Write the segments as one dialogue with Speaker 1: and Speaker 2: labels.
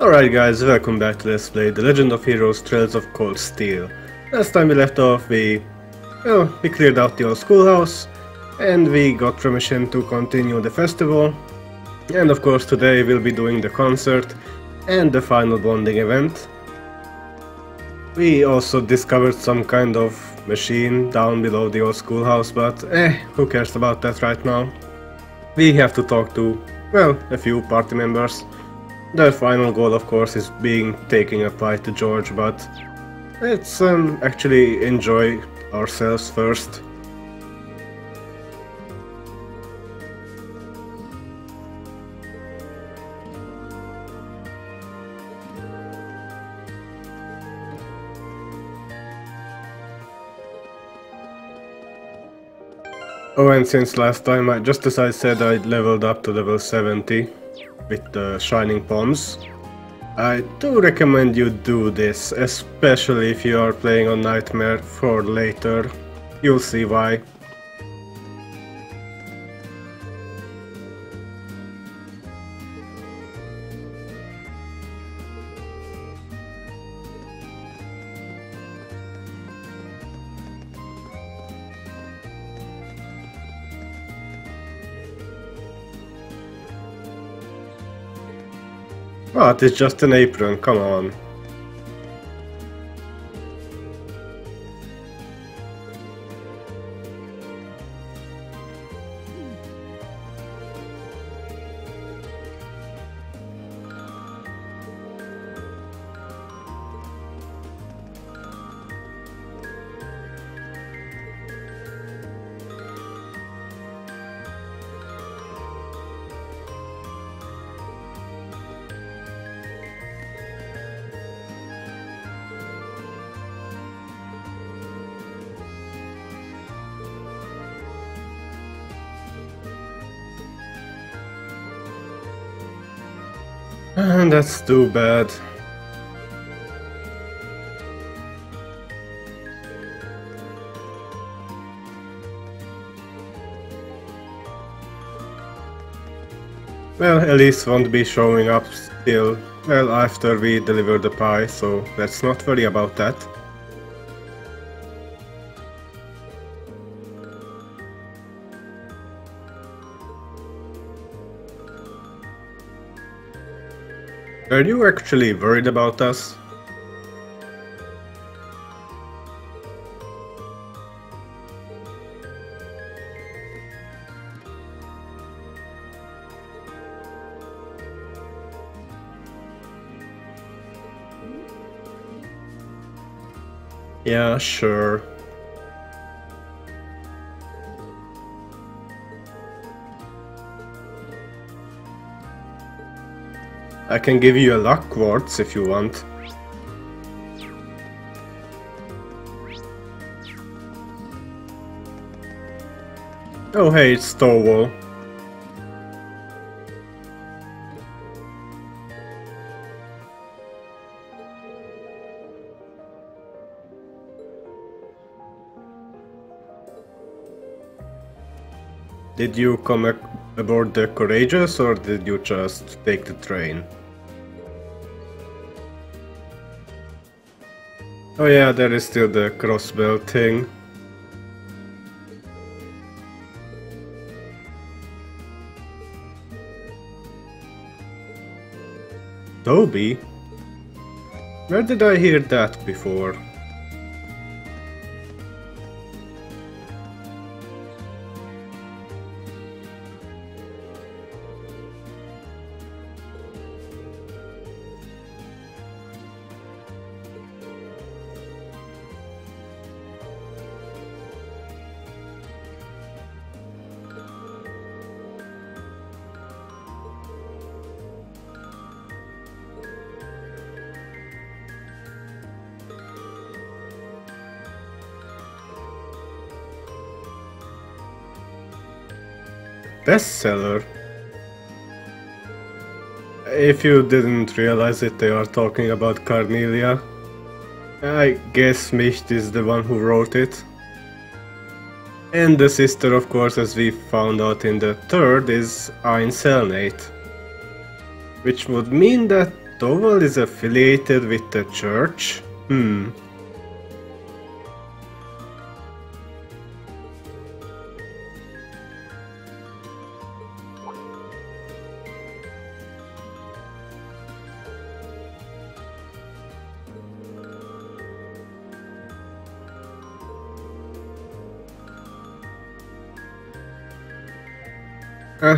Speaker 1: Alright guys, welcome back to Let's Play The Legend of Heroes Trails of Cold Steel. Last time we left off, we cleared out the old schoolhouse, and we got permission to continue the festival. And of course today we'll be doing the concert and the final bonding event. We also discovered some kind of machine down below the old schoolhouse, but who cares about that right now? We have to talk to, well, a few party members. Their final goal, of course, is taking a fight to George, but let's actually enjoy ourselves first. Oh, and since last time, just as I said, I leveled up to level 70. With the Shining Palms. I do recommend you do this, especially if you are playing on Nightmare for later. You'll see why. What? It's just an apron, come on. That's too bad. Well, Elise won't be showing up still, well, after we deliver the pie, so let's not worry about that. Are you actually worried about us? Yeah, sure. I can give you a luck quartz if you want. Oh hey, it's Stonewall. Did you come aboard the Courageous, or did you just take the train? Oh yeah, there is still the crossbelt thing. Toby? Where did I hear that before? Bestseller? If you didn't realize it, they are talking about Carnelia. I guess Micht is the one who wrote it. And the sister, of course, as we found out in the third, is Einselnate. Which would mean that Towel is affiliated with the church?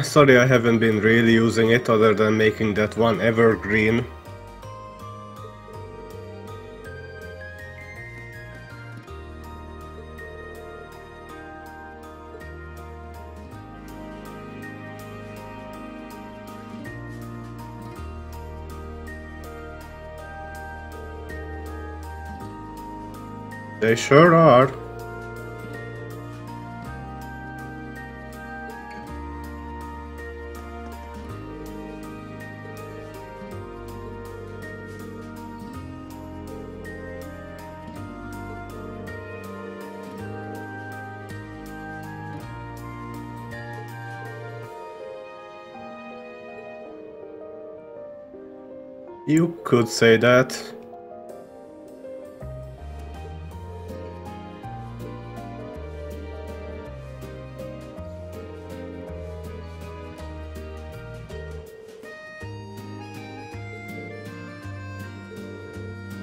Speaker 1: Sorry, I haven't been really using it other than making that one evergreen. They sure are. You could say that.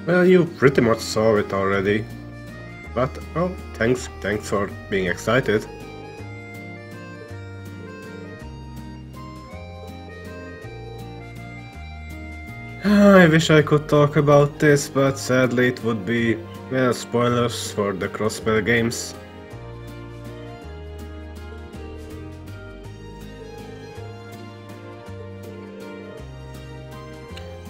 Speaker 1: Well, you pretty much saw it already. But, oh, thanks for being excited. I wish I could talk about this, but sadly it would be, well, spoilers for the Crossbell games.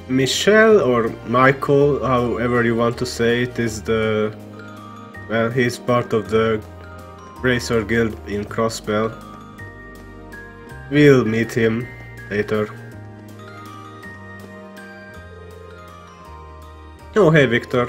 Speaker 1: Michel, or Michael, however you want to say it, is the... well, he's part of the Racer Guild in Crossbell. We'll meet him later. Oh, hey, Victor.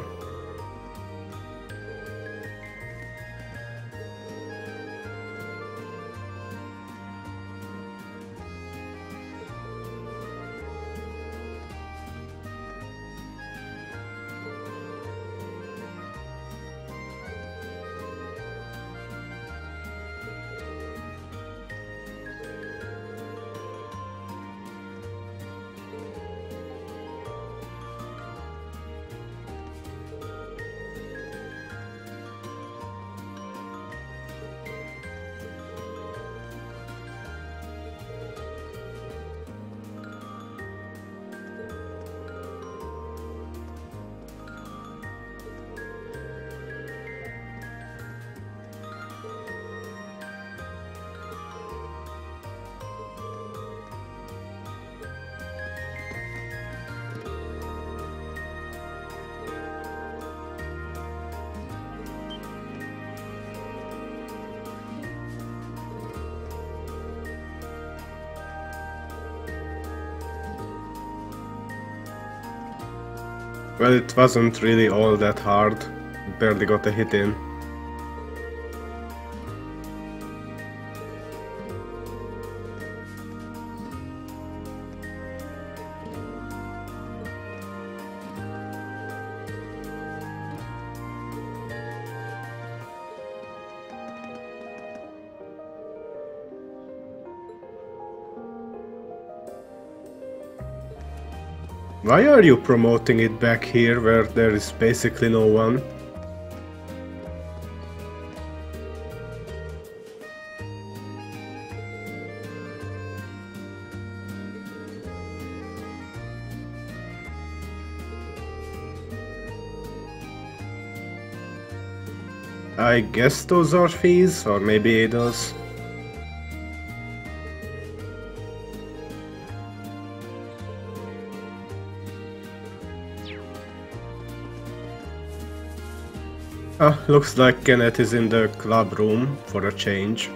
Speaker 1: Well, it wasn't really all that hard. Barely got a hit in. Why are you promoting it back here where there is basically no one? I guess those are fees, or maybe Ada's. Ah, looks like Kenneth is in the club room for a change.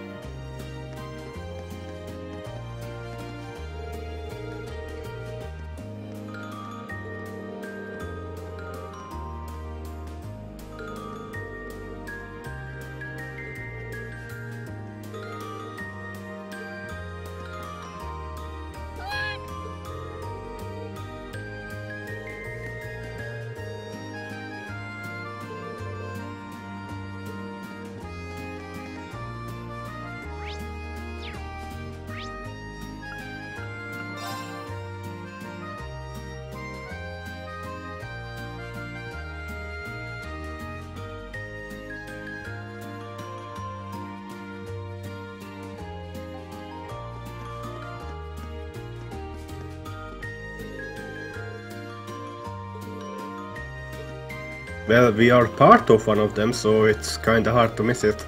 Speaker 1: Well, we are part of one of them, so it's kinda hard to miss it.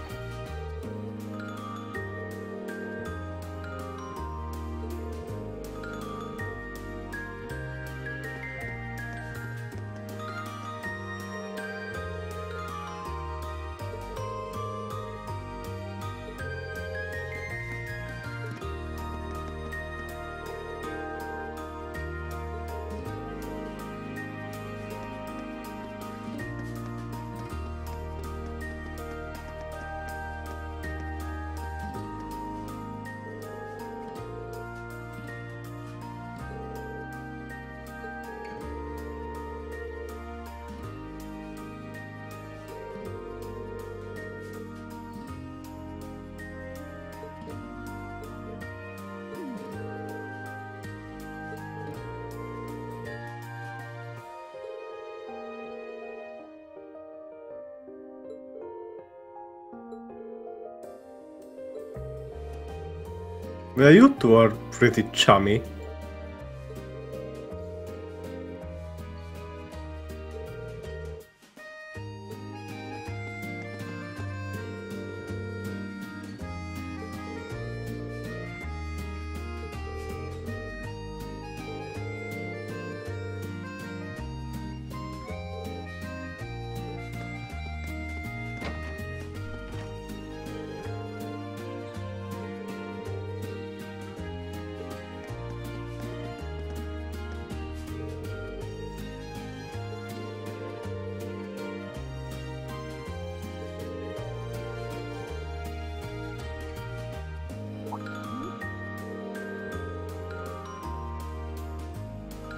Speaker 1: Well, you two are pretty chummy.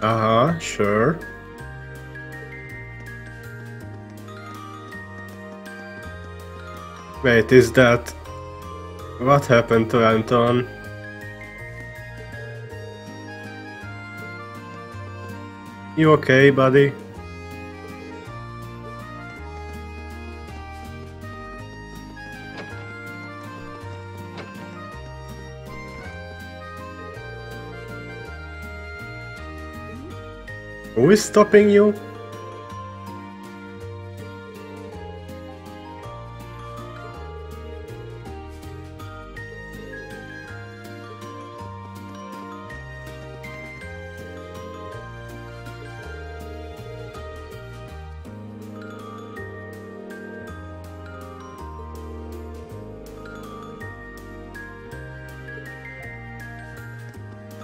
Speaker 1: Uh-huh, sure. Wait, is that... What happened to Anton? You okay, buddy? Who is stopping you?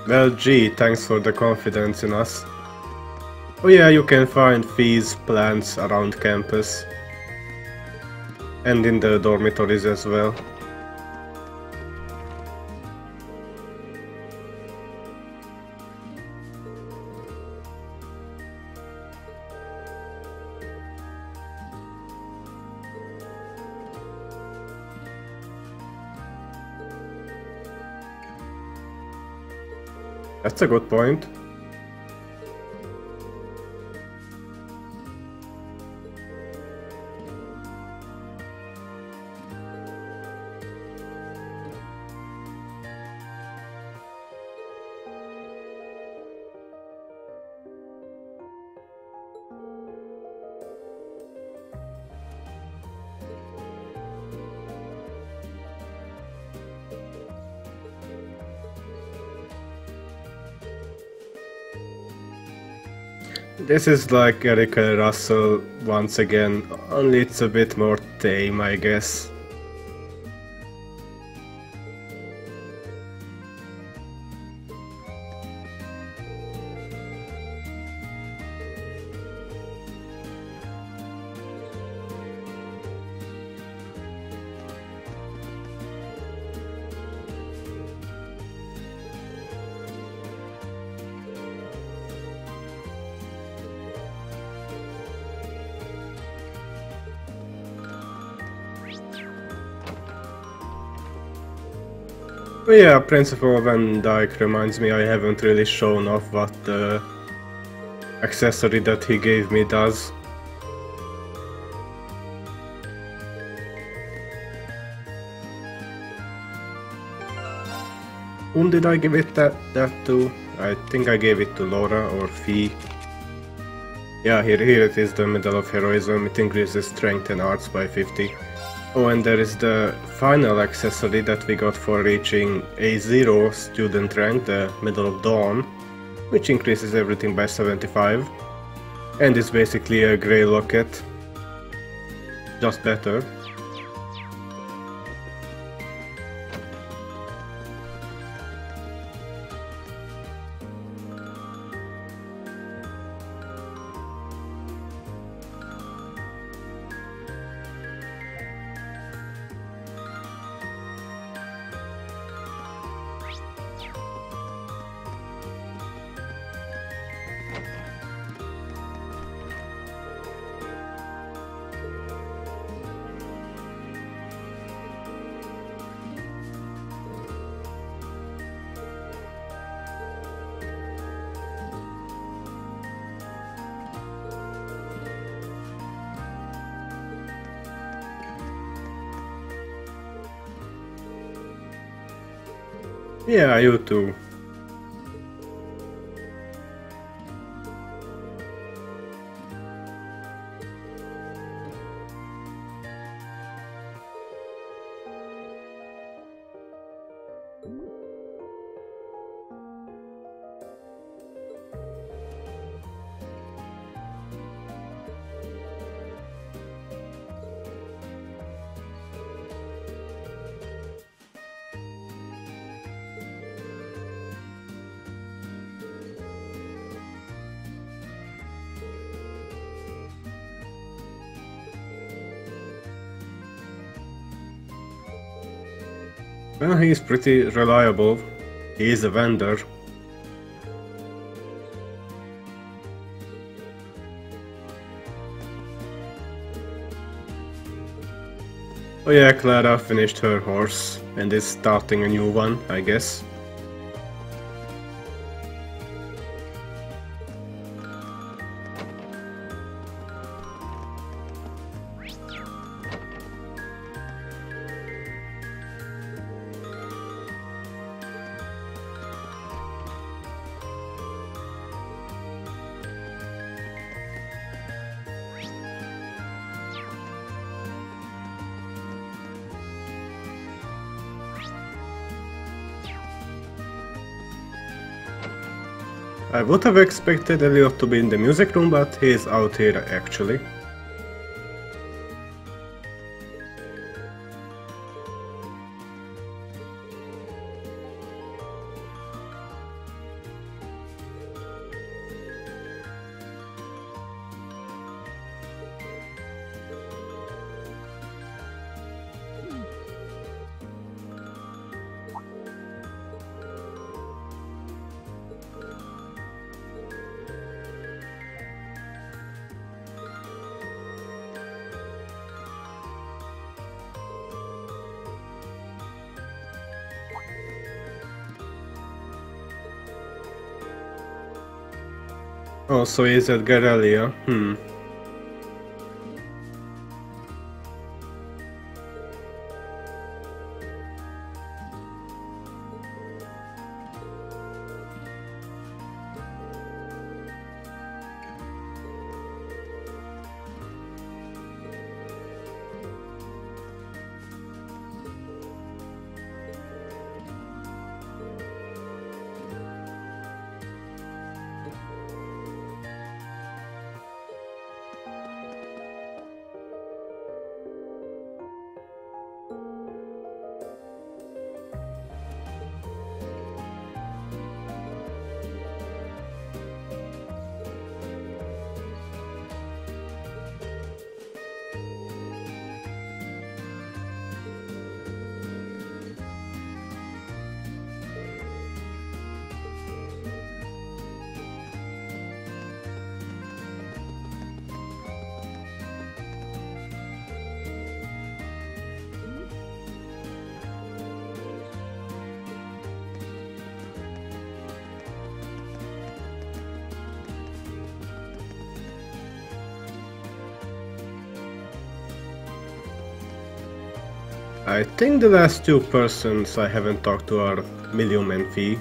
Speaker 1: Well, gee, thanks for the confidence in us. Oh yeah, you can find these plants around campus. And in the dormitories as well. That's a good point. This is like Erica Russell once again, only it's a bit more tame, I guess. Oh yeah, Principal Van Dyke reminds me I haven't really shown off what the accessory that he gave me does. Whom did I give it that to? I think I gave it to Laura or Fee. Yeah, here it is, the Medal of Heroism. It increases strength and arts by 50. Oh, and there is the final accessory that we got for reaching A0 student rank, the Medal of Dawn, which increases everything by 75. And it's basically a grey locket, just better. Yeah, you too. Well, he's pretty reliable. He is a vendor. Oh yeah, Clara finished her horse and is starting a new one, I guess. I would have expected Elliot to be in the music room, but he is out here actually. Oh, so he's at Garelia. I think the last two persons I haven't talked to are Milium and Fee.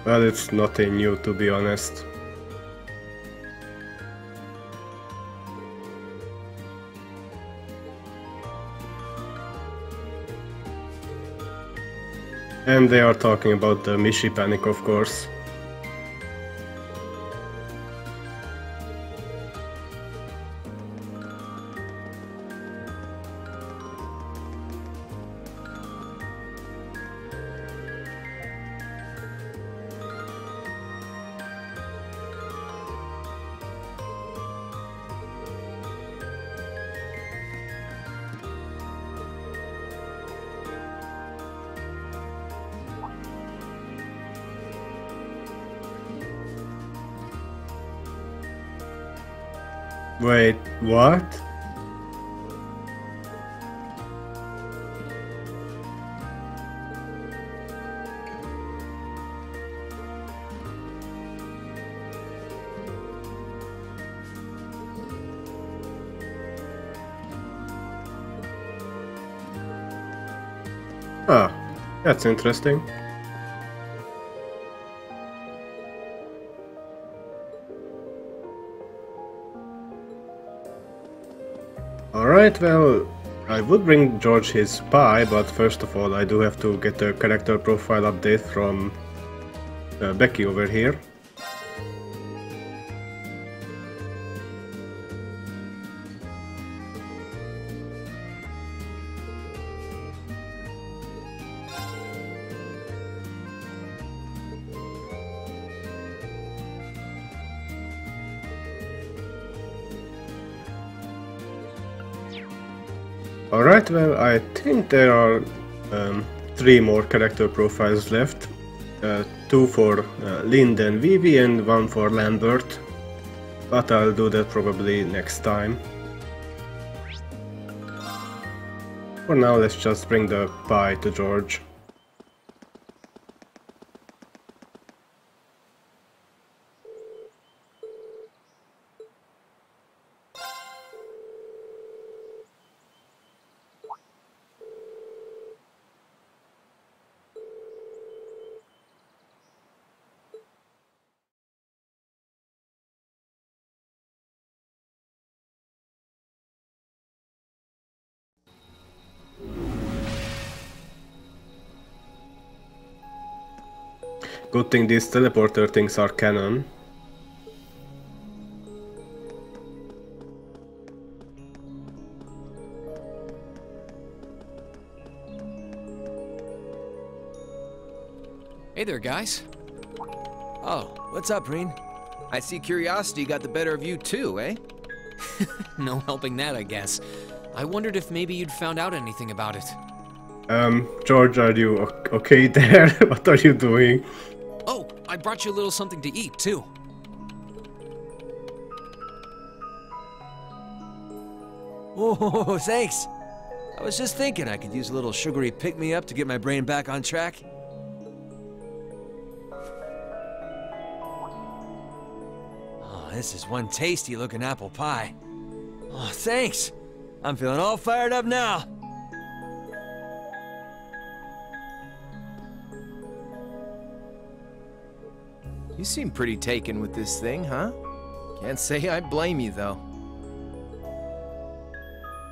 Speaker 1: Well, it's nothing new, to be honest. And they are talking about the Mishi panic, of course. Wait, what? Ah, that's interesting. Alright, well, I would bring George his pie, but first of all I do have to get a character profile update from Becky over here. Alright, well, I think there are 3 more character profiles left. 2 for Linda and Vivi and 1 for Lambert. But I'll do that probably next time. For now, let's just bring the pie to George. Good thing these teleporter things are canon.
Speaker 2: Hey there, guys.
Speaker 3: Oh, what's up, Reen? I see curiosity got the better of you too, eh?
Speaker 2: No helping that, I guess. I wondered if maybe you'd found out anything about it.
Speaker 1: George, are you okay there? What are you doing?
Speaker 2: Oh, I brought you a little something to eat, too.
Speaker 3: Oh, thanks. I was just thinking I could use a little sugary pick-me-up to get my brain back on track. Oh, this is one tasty-looking apple pie. Oh, thanks. I'm feeling all fired up now.
Speaker 4: You seem pretty taken with this thing, huh? Can't say I blame you, though.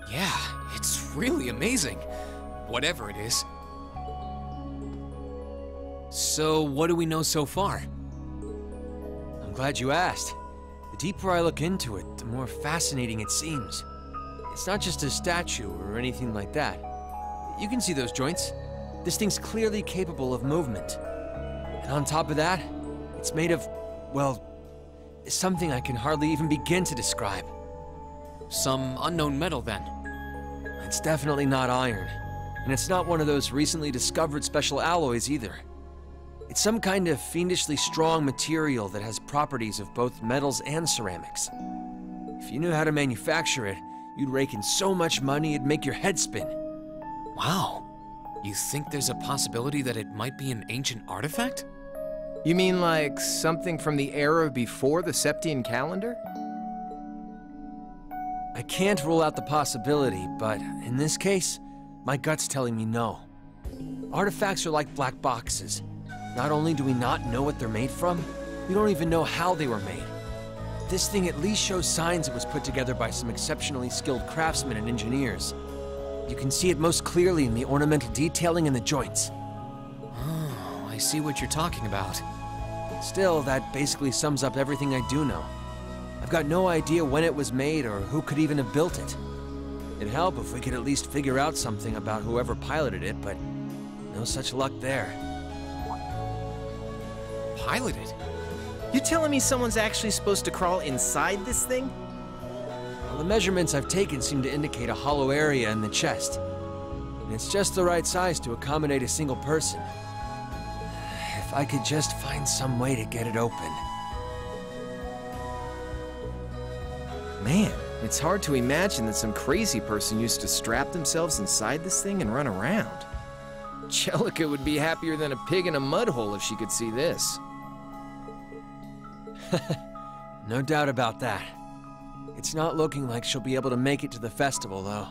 Speaker 2: Yeah, it's really amazing. Whatever it is. So, what do we know so far?
Speaker 3: I'm glad you asked. The deeper I look into it, the more fascinating it seems. It's not just a statue or anything like that. You can see those joints. This thing's clearly capable of movement. And on top of that, it's made of, well, something I can hardly even begin to describe.
Speaker 2: Some unknown metal, then.
Speaker 3: It's definitely not iron. And it's not one of those recently discovered special alloys either. It's some kind of fiendishly strong material that has properties of both metals and ceramics. If you knew how to manufacture it, you'd rake in so much money it'd make your head spin.
Speaker 2: Wow. You think there's a possibility that it might be an ancient artifact?
Speaker 4: You mean like something from the era before the Septian calendar?
Speaker 3: I can't rule out the possibility, but in this case, my gut's telling me no. Artifacts are like black boxes. Not only do we not know what they're made from, we don't even know how they were made. This thing at least shows signs it was put together by some exceptionally skilled craftsmen and engineers. You can see it most clearly in the ornamental detailing in the joints.
Speaker 2: Oh, I see what you're talking about.
Speaker 3: Still, that basically sums up everything I do know. I've got no idea when it was made or who could even have built it. It'd help if we could at least figure out something about whoever piloted it, but no such luck there.
Speaker 2: Piloted?
Speaker 4: You telling me someone's actually supposed to crawl inside this thing?
Speaker 3: Well, the measurements I've taken seem to indicate a hollow area in the chest. And it's just the right size to accommodate a single person. If I could just find some way to get it open.
Speaker 4: Man, it's hard to imagine that some crazy person used to strap themselves inside this thing and run around. Jellica would be happier than a pig in a mud hole if she could see this.
Speaker 3: No doubt about that. It's not looking like she'll be able to make it to the festival, though.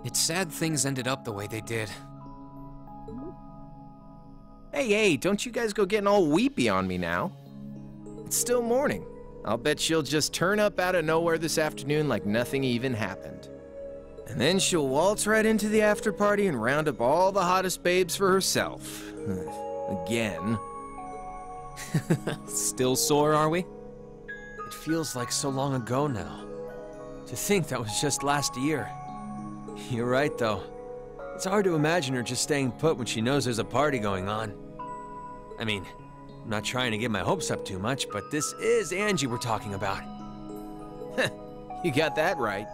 Speaker 2: It's sad things ended up the way they did.
Speaker 4: Hey, don't you guys go getting all weepy on me now. It's still morning. I'll bet she'll just turn up out of nowhere this afternoon like nothing even happened. And then she'll waltz right into the after party and round up all the hottest babes for herself. Again.
Speaker 2: Still sore, are we?
Speaker 3: It feels like so long ago now. To think that was just last year. You're right, though. It's hard to imagine her just staying put when she knows there's a party going on. I mean, I'm not trying to get my hopes up too much, but this is Angie we're talking about.
Speaker 4: You got that right.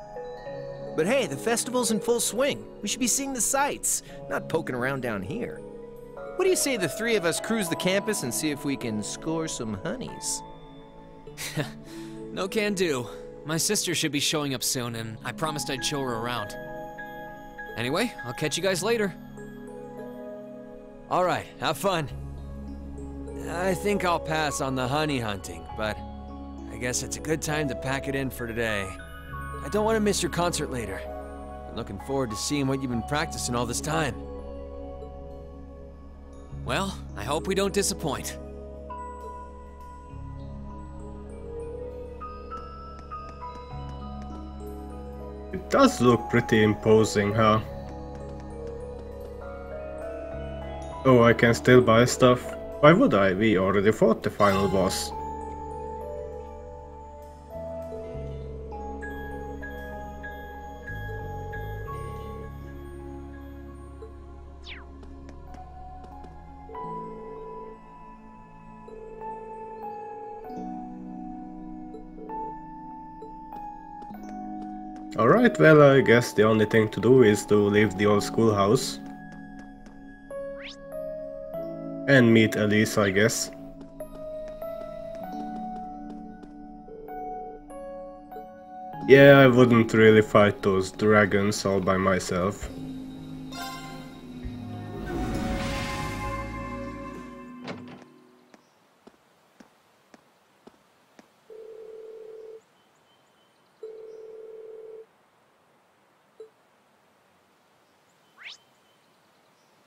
Speaker 4: But hey, the festival's in full swing. We should be seeing the sights, not poking around down here. What do you say the three of us cruise the campus and see if we can score some honeys?
Speaker 2: No can do. My sister should be showing up soon, and I promised I'd show her around. Anyway, I'll catch you guys later.
Speaker 3: All right, have fun. I think I'll pass on the honey hunting, but I guess it's a good time to pack it in for today. I don't want to miss your concert later. I'm looking forward to seeing what you've been practicing all this time.
Speaker 2: Well, I hope we don't disappoint.
Speaker 1: It does look pretty imposing, huh? Oh, I can still buy stuff? Why would I? We already fought the final boss. Alright, well, I guess the only thing to do is to leave the old schoolhouse. And meet Elise, I guess. Yeah, I wouldn't really fight those dragons all by myself.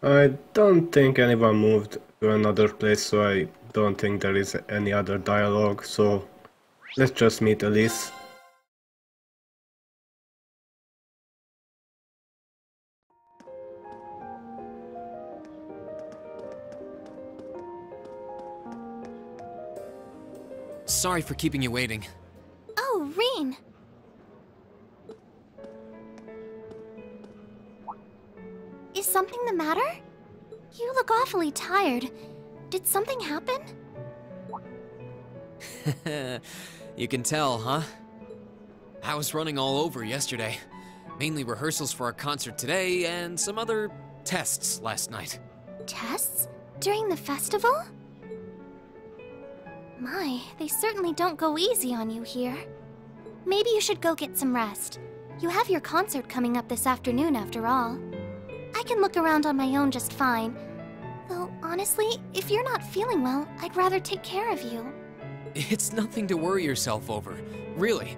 Speaker 1: I don't think anyone moved to another place, so I don't think there is any other dialogue, so let's just meet Elise.
Speaker 2: Sorry for keeping you waiting.
Speaker 5: Oh, Rean! Is something the matter? You look awfully tired. Did something happen?
Speaker 2: You can tell, huh? I was running all over yesterday. Mainly rehearsals for our concert today and some other tests last night.
Speaker 5: Tests? During the festival? My, they certainly don't go easy on you here. Maybe you should go get some rest. You have your concert coming up this afternoon after all. I can look around on my own just fine. Though, honestly, if you're not feeling well, I'd rather take care of you.
Speaker 2: It's nothing to worry yourself over, really.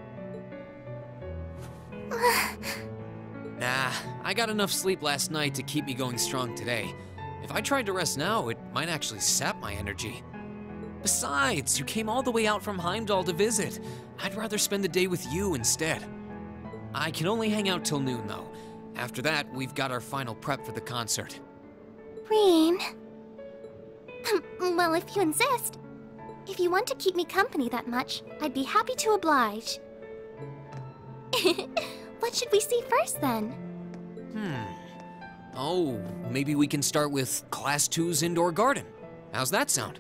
Speaker 2: Nah, I got enough sleep last night to keep me going strong today. If I tried to rest now, it Might actually sap my energy. Besides, you came all the way out from Heimdall to visit. I'd rather spend the day with you instead. I can only hang out till noon, though. After that, we've got our final prep for the concert.
Speaker 5: Rean. Well, if you insist. If you want to keep me company that much, I'd be happy to oblige. What should we see first, then?
Speaker 2: Oh, maybe we can start with Class 2's indoor garden. How's that sound?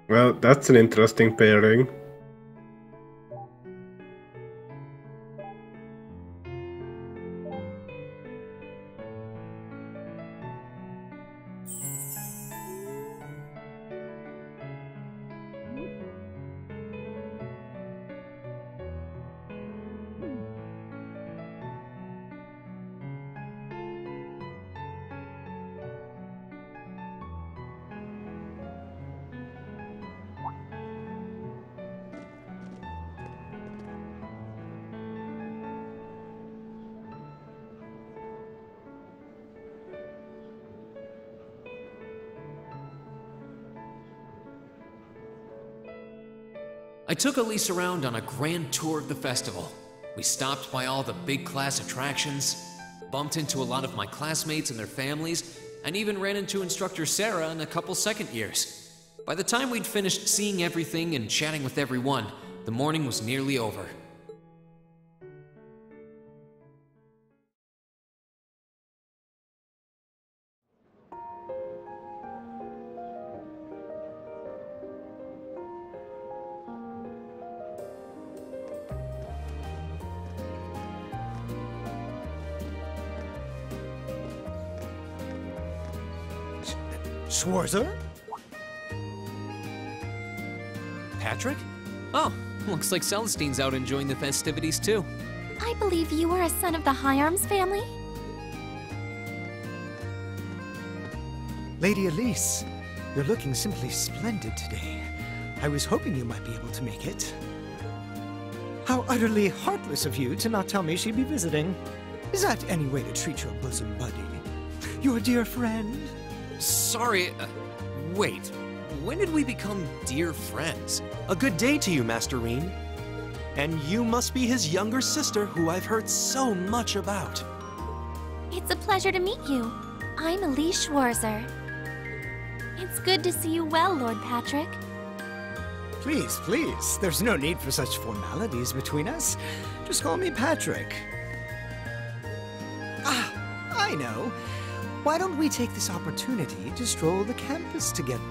Speaker 1: Well, that's an interesting pairing.
Speaker 2: I took Elise around on a grand tour of the festival. We stopped by all the big class attractions, bumped into a lot of my classmates and their families, and even ran into instructor Sarah and a couple second years. By the time we'd finished seeing everything and chatting with everyone, the morning was nearly over.
Speaker 6: Schwarzer?
Speaker 2: Patrick? Oh, looks like Celestine's out enjoying the festivities too.
Speaker 5: I believe you are a son of the High Arms family?
Speaker 6: Lady Elise, you're looking simply splendid today. I was hoping you might be able to make it. How utterly heartless of you to not tell me she'd be visiting. Is that any way to treat your bosom buddy? Your dear friend?
Speaker 2: Sorry, wait. When did we become dear friends?
Speaker 7: A good day to you, Master Rean. And you must be his younger sister, who I've heard so much about.
Speaker 5: It's a pleasure to meet you. I'm Elise Schwarzer. It's good to see you well, Lord Patrick.
Speaker 6: Please, please. There's no need for such formalities between us. Just call me Patrick. Ah, I know. Why don't we take this opportunity to stroll the campus together?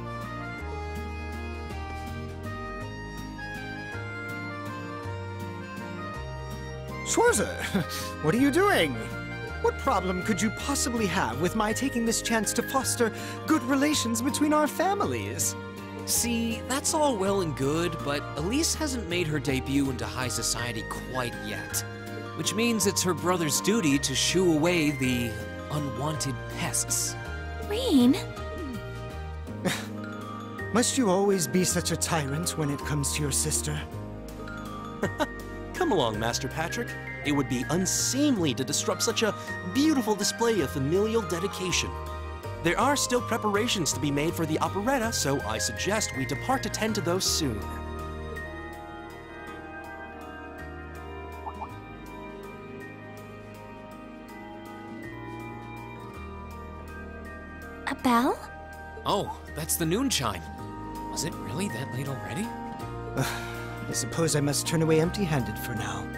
Speaker 6: Schwarzer, what are you doing? What problem could you possibly have with my taking this chance to foster good relations between our families?
Speaker 2: See, that's all well and good, but Elise hasn't made her debut into high society quite yet. Which means it's her brother's duty to shoo away the unwanted pests.
Speaker 5: Rean?
Speaker 6: Must you always be such a tyrant when it comes to your sister?
Speaker 7: Come along, Master Patrick. It would be unseemly to disrupt such a beautiful display of familial dedication. There are still preparations to be made for the operetta, so I suggest we depart to tend to those soon.
Speaker 5: A bell?
Speaker 2: Oh, that's the noon chime. Was it really that late already?
Speaker 6: I suppose I must turn away empty-handed for now.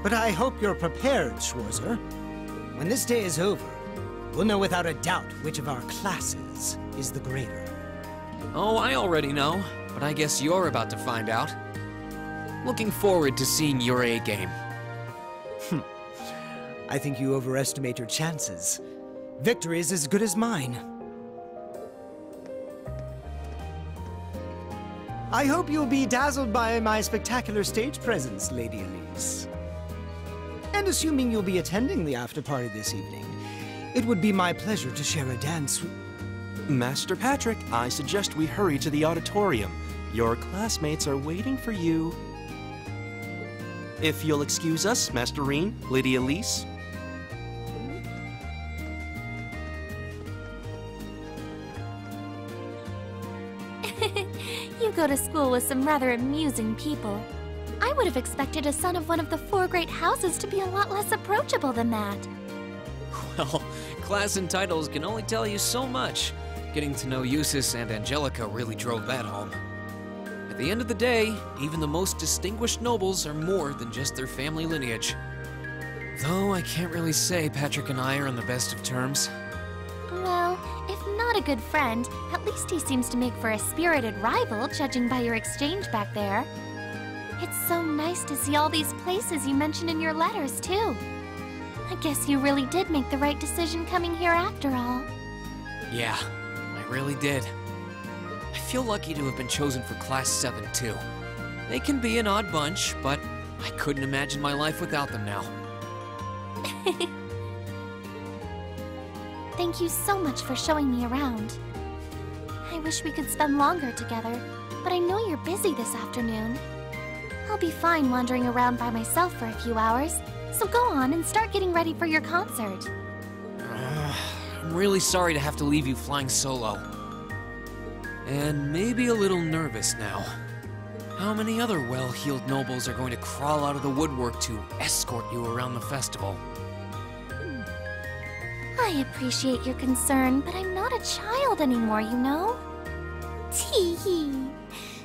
Speaker 6: But I hope you're prepared, Schwarzer. When this day is over, we'll know without a doubt which of our classes is the greater.
Speaker 2: Oh, I already know, but I guess you're about to find out. Looking forward to seeing your A-game.
Speaker 6: I think you overestimate your chances. Victory is as good as mine. I hope you'll be dazzled by my spectacular stage presence, Lady Elise. And assuming you'll be attending the after-party this evening, it would be my pleasure to share a dance with...
Speaker 7: Master Patrick, I suggest we hurry to the auditorium. Your classmates are waiting for you. If you'll excuse us, Master Reen, Lady Elise.
Speaker 5: You go to school with some rather amusing people. I would have expected a son of one of the 4 great houses to be a lot less approachable than that.
Speaker 2: Well, class and titles can only tell you so much. Getting to know Eustace and Angelica really drove that home. At the end of the day, even the most distinguished nobles are more than just their family lineage. Though I can't really say Patrick and I are on the best of terms.
Speaker 5: Well, if not a good friend, at least he seems to make for a spirited rival, judging by your exchange back there. It's so nice to see all these places you mentioned in your letters, too. I guess you really did make the right decision coming here after all.
Speaker 2: Yeah, I really did. I feel lucky to have been chosen for Class 7, too. They can be an odd bunch, but I couldn't imagine my life without them now.
Speaker 5: Thank you so much for showing me around. I wish we could spend longer together, but I know you're busy this afternoon. I'll be fine wandering around by myself for a few hours, so go on and start getting ready for your concert.
Speaker 2: I'm really sorry to have to leave you flying solo. And maybe a little nervous now. How many other well-heeled nobles are going to crawl out of the woodwork to escort you around the festival?
Speaker 5: I appreciate your concern, but I'm not a child anymore, you know? Tee-hee.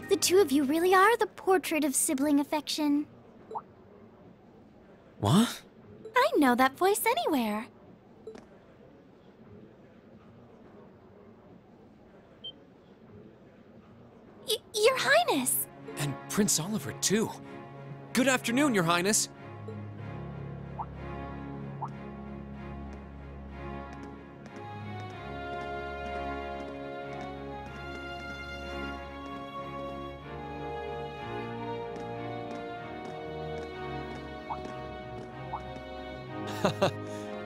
Speaker 5: The two of you really are the portrait of sibling affection.
Speaker 2: What?
Speaker 5: I know that voice anywhere. Your Highness!
Speaker 2: And Prince Oliver, too. Good afternoon, Your Highness.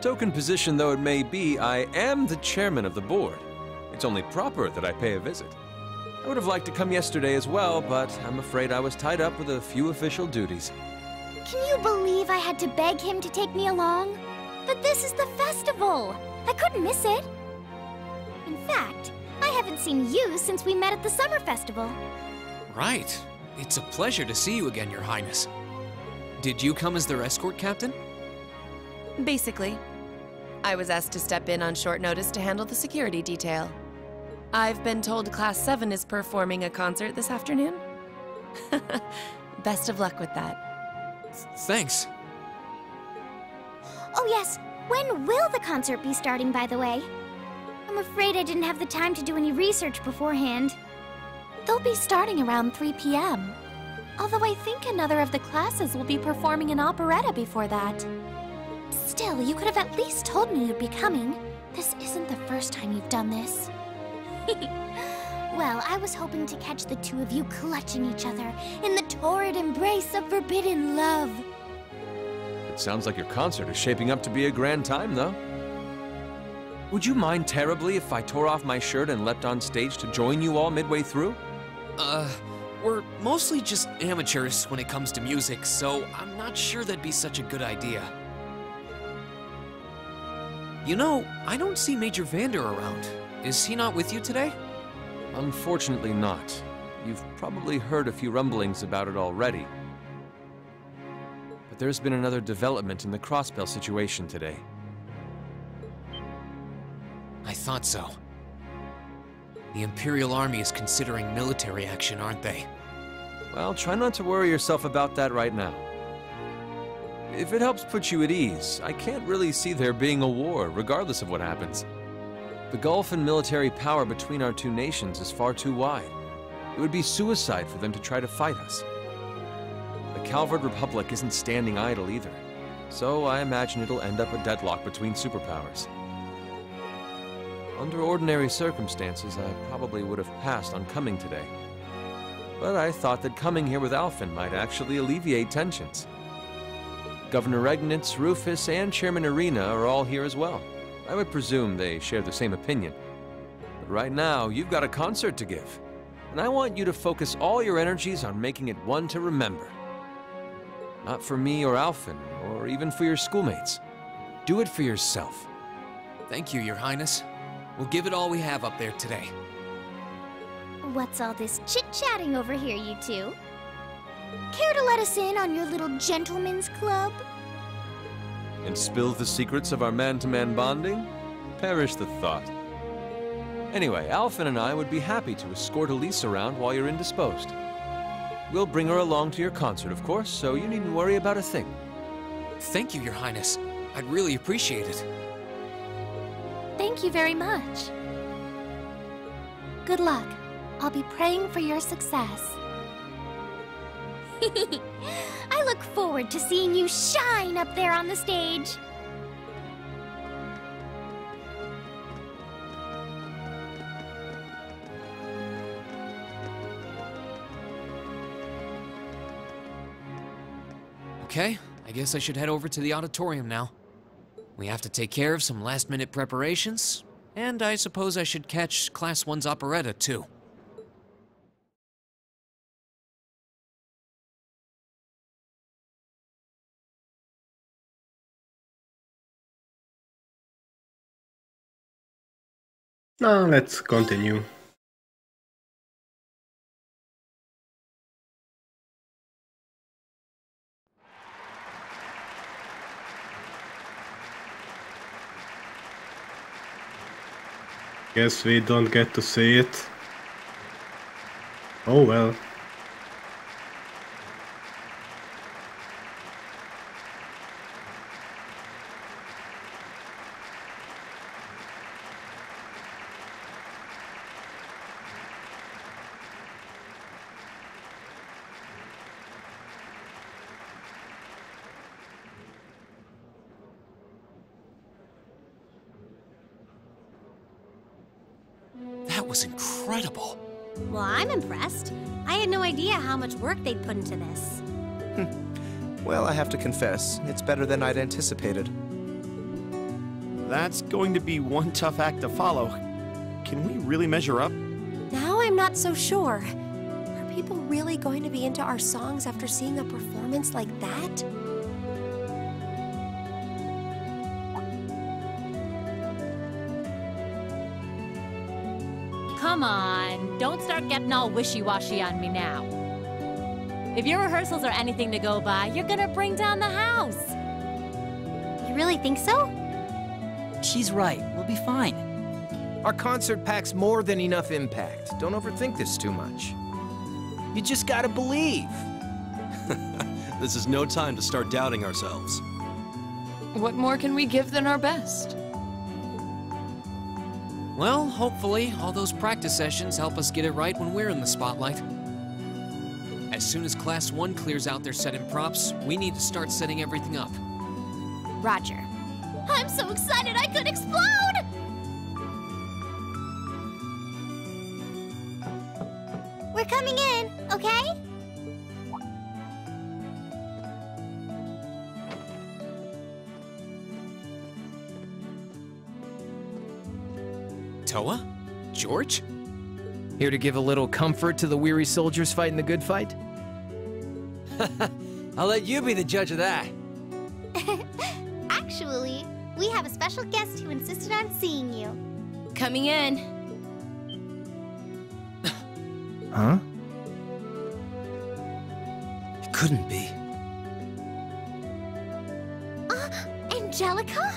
Speaker 3: Token position though it may be, I am the chairman of the board. It's only proper that I pay a visit. I would have liked to come yesterday as well, but I'm afraid I was tied up with a few official duties.
Speaker 5: Can you believe I had to beg him to take me along? But this is the festival! I couldn't miss it! In fact, I haven't seen you since we met at the summer festival.
Speaker 2: Right. It's a pleasure to see you again, Your Highness. Did you come as their escort captain?
Speaker 8: Basically. I was asked to step in on short notice to handle the security detail. I've been told Class 7 is performing a concert this afternoon. Best of luck with that.
Speaker 2: Thanks.
Speaker 5: Oh yes, when will the concert be starting, by the way? I'm afraid I didn't have the time to do any research beforehand. They'll be starting around 3 p.m. Although I think another of the classes will be performing an operetta before that. Still, you could have at least told me you'd be coming. This isn't the first time you've done this. Well, I was hoping to catch the two of you clutching each other in the torrid embrace of forbidden love.
Speaker 3: It sounds like your concert is shaping up to be a grand time, though. Would you mind terribly if I tore off my shirt and leapt on stage to join you all midway through?
Speaker 2: We're mostly just amateurs when it comes to music, so I'm not sure that'd be such a good idea. You know, I don't see Major Vander around. Is he not with you today?
Speaker 3: Unfortunately not. You've probably heard a few rumblings about it already. But there's been another development in the Crossbell situation today.
Speaker 2: I thought so. The Imperial Army is considering military action, aren't they?
Speaker 3: Well, try not to worry yourself about that right now. If it helps put you at ease, I can't really see there being a war, regardless of what happens. The gulf in military power between our two nations is far too wide. It would be suicide for them to try to fight us. The Calvard Republic isn't standing idle either, so I imagine it'll end up a deadlock between superpowers. Under ordinary circumstances, I probably would have passed on coming today. but I thought that coming here with Alphen might actually alleviate tensions. Governor Regnitz, Rufus, and Chairman Arena are all here as well. I would presume they share the same opinion. But right now, you've got a concert to give, and I want you to focus all your energies on making it one to remember. Not for me or Alphen, or even for your schoolmates. Do it for yourself.
Speaker 2: Thank you, Your Highness. We'll give it all we have up there today.
Speaker 5: What's all this chit-chatting over here, you two? Care to let us in on your little gentleman's club?
Speaker 3: And spill the secrets of our man-to-man bonding? Perish the thought. Anyway, Alphen and I would be happy to escort Elise around while you're indisposed. We'll bring her along to your concert, of course, so you needn't worry about a thing.
Speaker 2: Thank you, Your Highness. I'd really appreciate it.
Speaker 5: Thank you very much. Good luck. I'll be praying for your success. I look forward to seeing you shine up there on the stage.
Speaker 2: Okay, I guess I should head over to the auditorium now. We have to take care of some last-minute preparations, and I suppose I should catch Class 1's operetta, too.
Speaker 1: Now let's continue. Guess we don't get to see it. Oh well.
Speaker 2: That was incredible.
Speaker 9: Well, I'm impressed. I had no idea how much work they'd put into this.
Speaker 4: Well, I have to confess, it's better than I'd anticipated.
Speaker 7: That's going to be one tough act to follow. Can we really measure up?
Speaker 9: Now I'm not so sure. Are people really going to be into our songs after seeing a performance like that?
Speaker 10: Come on, don't start getting all wishy-washy on me now. If your rehearsals are anything to go by, you're gonna bring down the house.
Speaker 9: You really think so?
Speaker 11: She's right. We'll be fine.
Speaker 4: Our concert packs more than enough impact. Don't overthink this too much. You just gotta believe.
Speaker 7: This is no time to start doubting ourselves.
Speaker 8: What more can we give than our best?
Speaker 2: Well, hopefully, all those practice sessions help us get it right when we're in the spotlight. As soon as Class 1 clears out their set and props, we need to start setting everything up.
Speaker 5: Roger. I'm so excited I could explode! We're coming in, okay?
Speaker 2: Toa? George?
Speaker 4: Here to give a little comfort to the weary soldiers fighting the good fight?
Speaker 3: I'll let you be the judge of that.
Speaker 5: Actually, we have a special guest who insisted on seeing you.
Speaker 8: Coming in.
Speaker 4: Huh?
Speaker 7: It couldn't be.
Speaker 5: Angelica?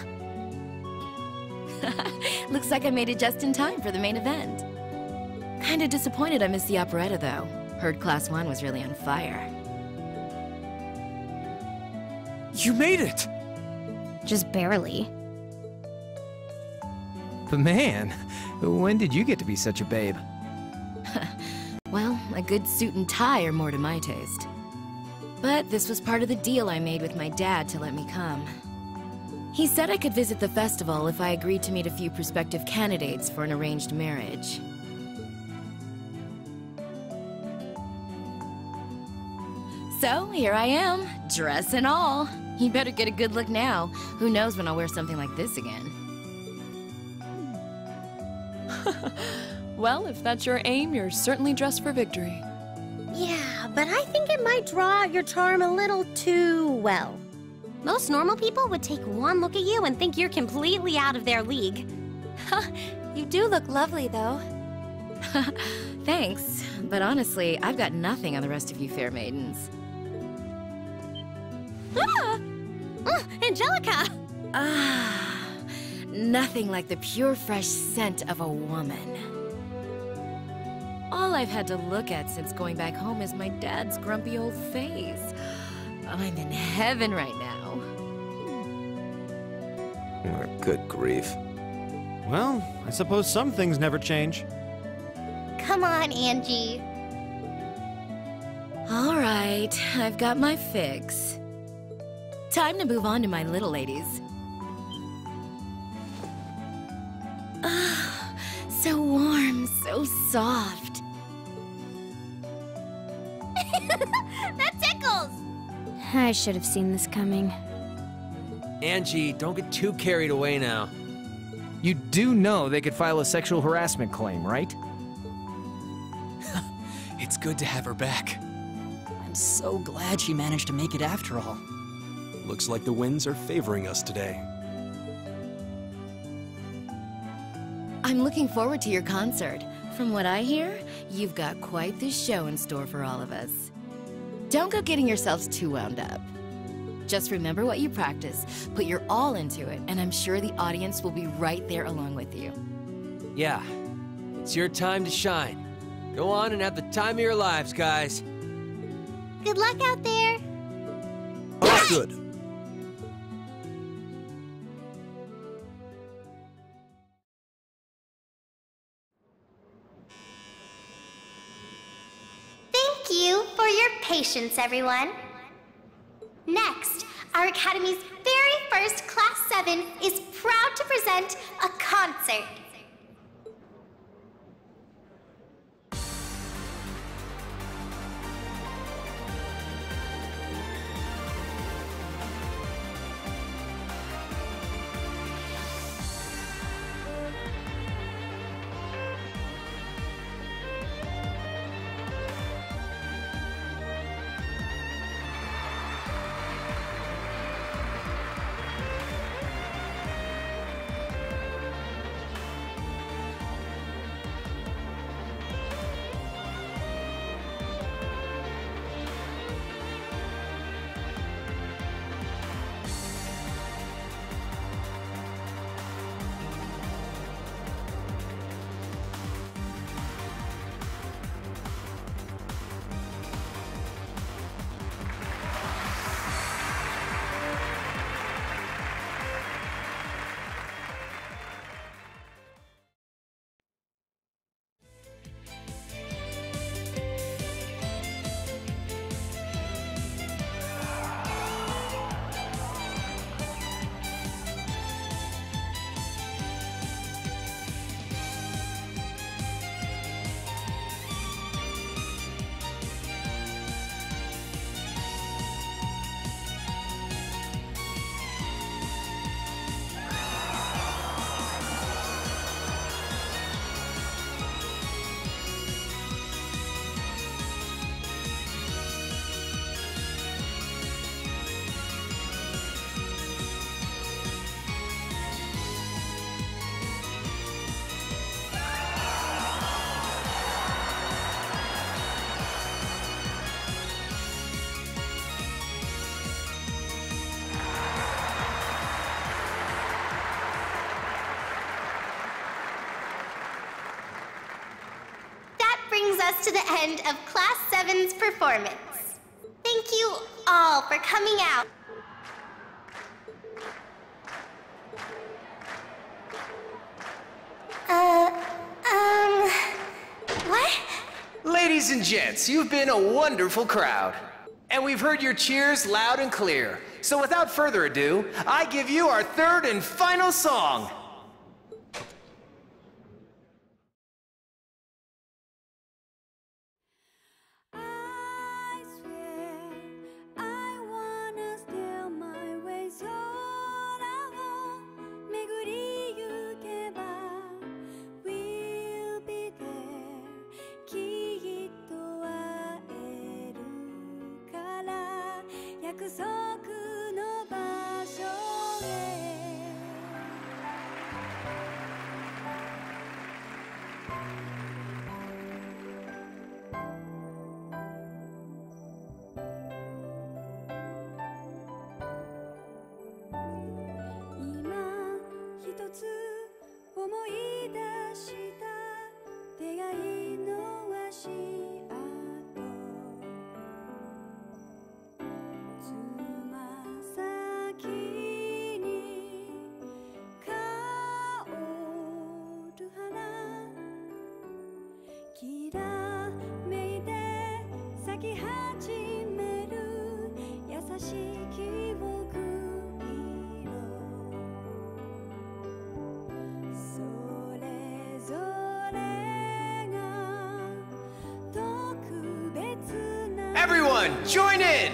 Speaker 8: Looks like I made it just in time for the main event. Kinda disappointed I missed the operetta, though. Heard Class 1 was really on fire.
Speaker 2: You made it!
Speaker 9: Just barely.
Speaker 4: But man, when did you get to be such a babe?
Speaker 8: Well, a good suit and tie are more to my taste. But this was part of the deal I made with my dad to let me come. He said I could visit the festival if I agreed to meet a few prospective candidates for an arranged marriage. So, here I am, dress and all. You better get a good look now. Who knows when I'll wear something like this again.
Speaker 12: Well, if that's your aim, you're certainly dressed for victory.
Speaker 9: Yeah, but I think it might draw out your charm a little too well. Most normal people would take one look at you and think you're completely out of their league. You do look lovely, though.
Speaker 8: Thanks, but honestly, I've got nothing on the rest of you fair maidens.
Speaker 9: Ah! Angelica!
Speaker 8: Ah, nothing like the pure, fresh scent of a woman. All I've had to look at since going back home is my dad's grumpy old face. I'm in heaven right now.
Speaker 4: Good grief.
Speaker 3: Well, I suppose some things never change.
Speaker 5: Come on, Angie.
Speaker 8: All right, I've got my fix. Time to move on to my little ladies. Ah, so warm, so soft.
Speaker 5: That tickles! I should have seen this coming.
Speaker 3: Angie, don't get too carried away now.
Speaker 4: You do know they could file a sexual harassment claim, right?
Speaker 7: It's good to have her back.
Speaker 11: I'm so glad she managed to make it after all.
Speaker 7: Looks like the winds are favoring us today.
Speaker 8: I'm looking forward to your concert. From what I hear, you've got quite the show in store for all of us. Don't go getting yourselves too wound up. Just remember what you practice, put your all into it, and I'm sure the audience will be right there along with you.
Speaker 3: Yeah, it's your time to shine. Go on and have the time of your lives, guys.
Speaker 5: Good luck out there.
Speaker 7: Oh, good.
Speaker 5: Thank you for your patience, everyone. Next, our Academy's very first Class 7 is proud to present a concert. Brings us to the end of Class 7's performance. Thank you all for coming out. What?
Speaker 4: Ladies and gents, you've been a wonderful crowd. And we've heard your cheers loud and clear. So without further ado, I give you our third and final song.
Speaker 13: I swear
Speaker 4: Everyone, join in!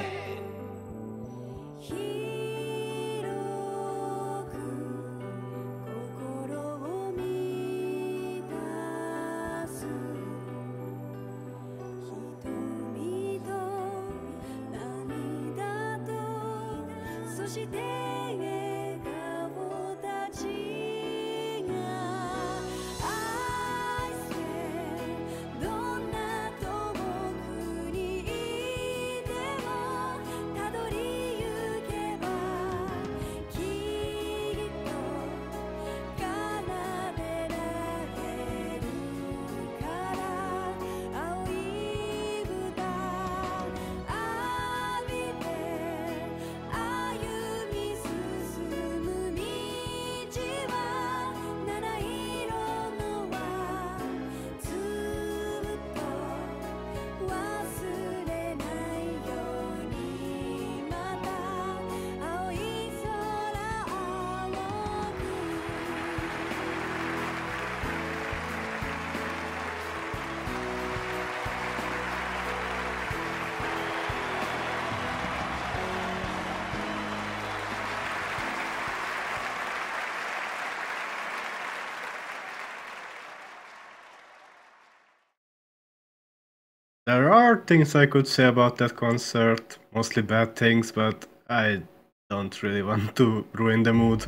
Speaker 1: There are things I could say about that concert, mostly bad things, but I don't really want to ruin the mood.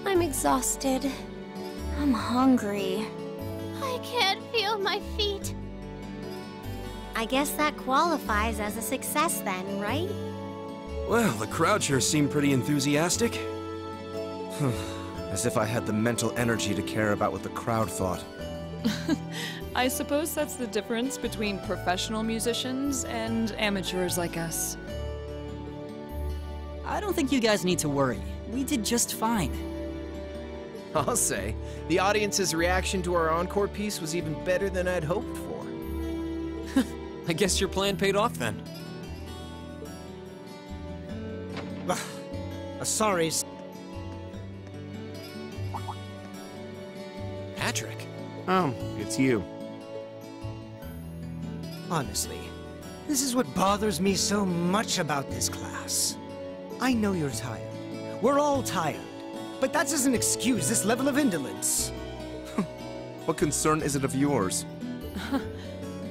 Speaker 9: I'm exhausted.
Speaker 5: I'm hungry. I can't feel my feet.
Speaker 9: I guess that qualifies as a success then, right?
Speaker 7: Well, the crowd sure seemed pretty enthusiastic.
Speaker 13: As if I had the mental energy to care about what the crowd thought.
Speaker 12: I suppose that's the difference between professional musicians and amateurs like us.
Speaker 11: I don't think you guys need to worry. We did just fine.
Speaker 4: I'll say, the audience's reaction to our encore piece was even better than I'd hoped for.
Speaker 2: I guess your plan paid off then.
Speaker 6: Sorry.
Speaker 2: Patrick.
Speaker 13: Oh, it's you.
Speaker 6: Honestly, this is what bothers me so much about this class. I know you're tired. We're all tired. But that doesn't excuse this level of indolence.
Speaker 13: What concern is it of yours?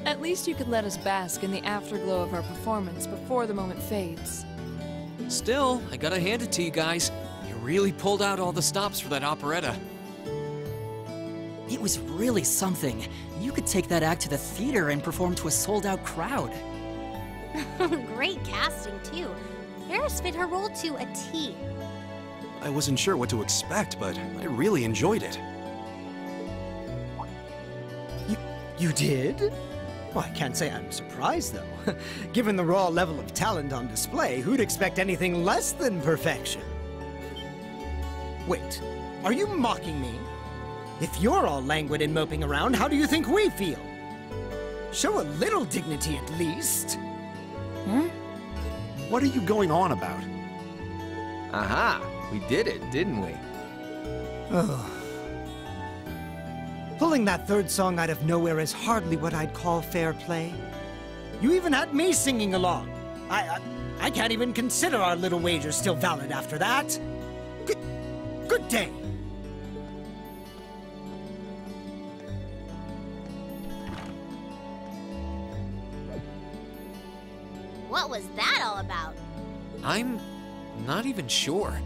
Speaker 12: At least you could let us bask in the afterglow of our performance before the moment fades.
Speaker 2: Still, I gotta hand it to you guys. You really pulled out all the stops for that operetta.
Speaker 11: It was really something. You could take that act to the theater and perform to a sold-out crowd.
Speaker 9: Great casting, too. Eris fit her role to a T.
Speaker 7: I wasn't sure what to expect, but I really enjoyed it.
Speaker 6: You did? Well, I can't say I'm surprised, though. Given the raw level of talent on display, who'd expect anything less than perfection? Wait, are you mocking me? If you're all languid and moping around, how do you think we feel? Show a little dignity at least.
Speaker 8: Huh?
Speaker 14: What are you going on about?
Speaker 4: Aha! We did it, didn't we?
Speaker 6: Oh. Pulling that third song out of nowhere is hardly what I'd call fair play. You even had me singing along. I can't even consider our little wager still valid after that. Good day.
Speaker 9: What was that all about?
Speaker 2: I'm not even sure.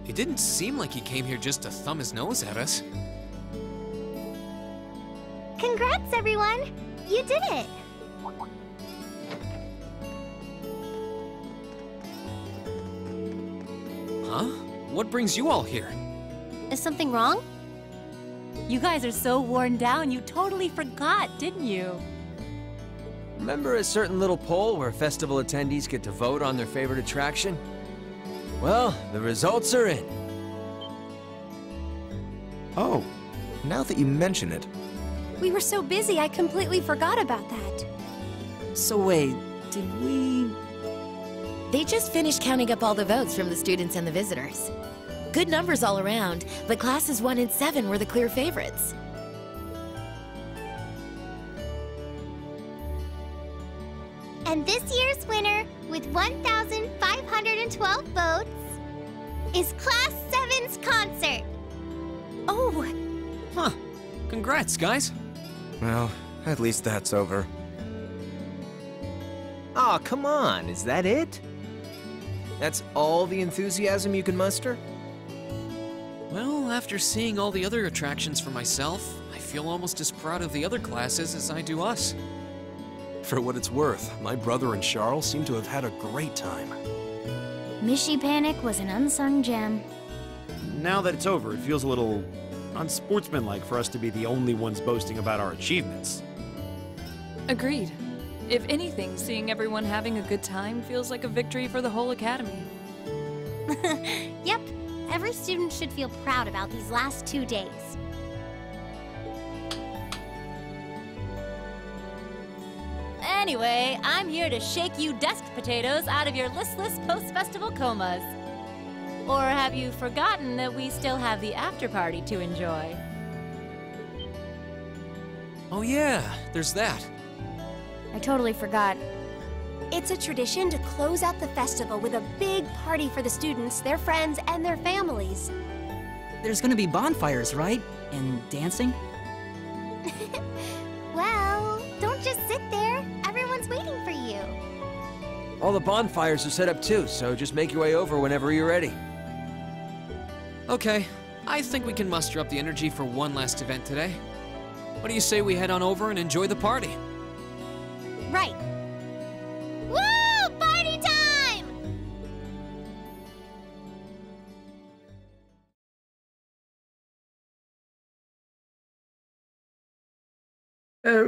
Speaker 2: It didn't seem like he came here just to thumb his nose at us.
Speaker 5: Congrats, everyone! You did it!
Speaker 2: Huh? What brings you all here?
Speaker 9: Is something wrong?
Speaker 10: You guys are so worn down, you totally forgot, didn't you?
Speaker 3: Remember a certain little poll where festival attendees get to vote on their favorite attraction? Well, the results are in.
Speaker 13: Oh, now that you mention it.
Speaker 9: We were so busy, I completely forgot about that.
Speaker 11: So wait, did we...
Speaker 8: They just finished counting up all the votes from the students and the visitors. Good numbers all around, but classes 1 and 7 were the clear favorites.
Speaker 5: And this year's winner, with 1,512 votes, is Class 7's concert.
Speaker 9: Oh!
Speaker 2: Huh. Congrats, guys.
Speaker 13: Well, at least that's over.
Speaker 4: Aw, come on, is that it? That's all the enthusiasm you can muster?
Speaker 2: Well, after seeing all the other attractions for myself, I feel almost as proud of the other classes as I do us.
Speaker 7: For what it's worth, my brother and Charles seem to have had a great time.
Speaker 5: Mishy Panic was an unsung gem.
Speaker 14: Now that it's over, it feels a little unsportsmanlike for us to be the only ones boasting about our achievements.
Speaker 12: Agreed. If anything, seeing everyone having a good time feels like a victory for the whole academy.
Speaker 5: Yep, every student should feel proud about these last 2 days.
Speaker 10: Anyway, I'm here to shake you desk potatoes out of your listless post-festival comas. Or have you forgotten that we still have the after-party to enjoy?
Speaker 2: Oh yeah, there's that.
Speaker 5: I totally forgot.
Speaker 9: It's a tradition to close out the festival with a big party for the students, their friends, and their families.
Speaker 11: There's gonna be bonfires, right? And dancing?
Speaker 5: Well, don't just sit there. Everyone's waiting for you.
Speaker 3: All the bonfires are set up too, so just make your way over whenever you're ready.
Speaker 2: Okay, I think we can muster up the energy for one last event today. What do you say we head on over and enjoy the party?
Speaker 9: Right.
Speaker 5: Woo! Party time!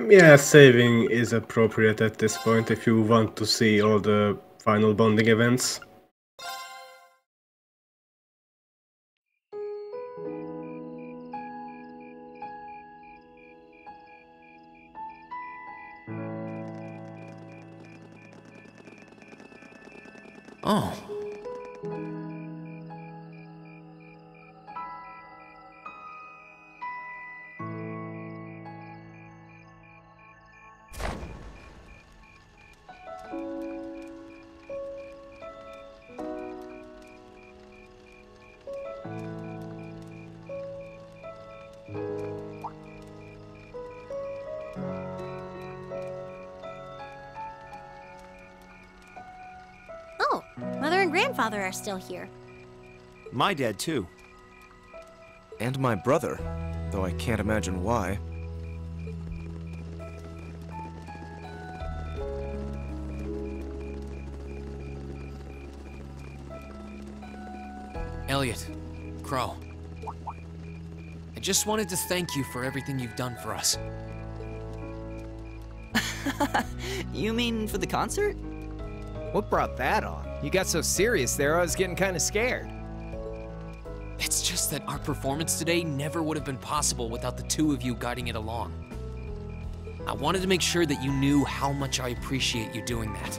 Speaker 1: Yeah, saving is appropriate at this point if you want to see all the final bonding events.
Speaker 2: Oh.
Speaker 9: Oh, Mother and Grandfather are still here.
Speaker 14: My dad, too.
Speaker 13: And my brother, though I can't imagine why.
Speaker 2: Elliot, Crow. I just wanted to thank you for everything you've done for us.
Speaker 11: You mean for the concert?
Speaker 4: What brought that on? You got so serious there, I was getting kind of scared.
Speaker 2: It's just just that our performance today never would have been possible without the two of you guiding it along. I wanted to make sure that you knew how much I appreciate you doing that.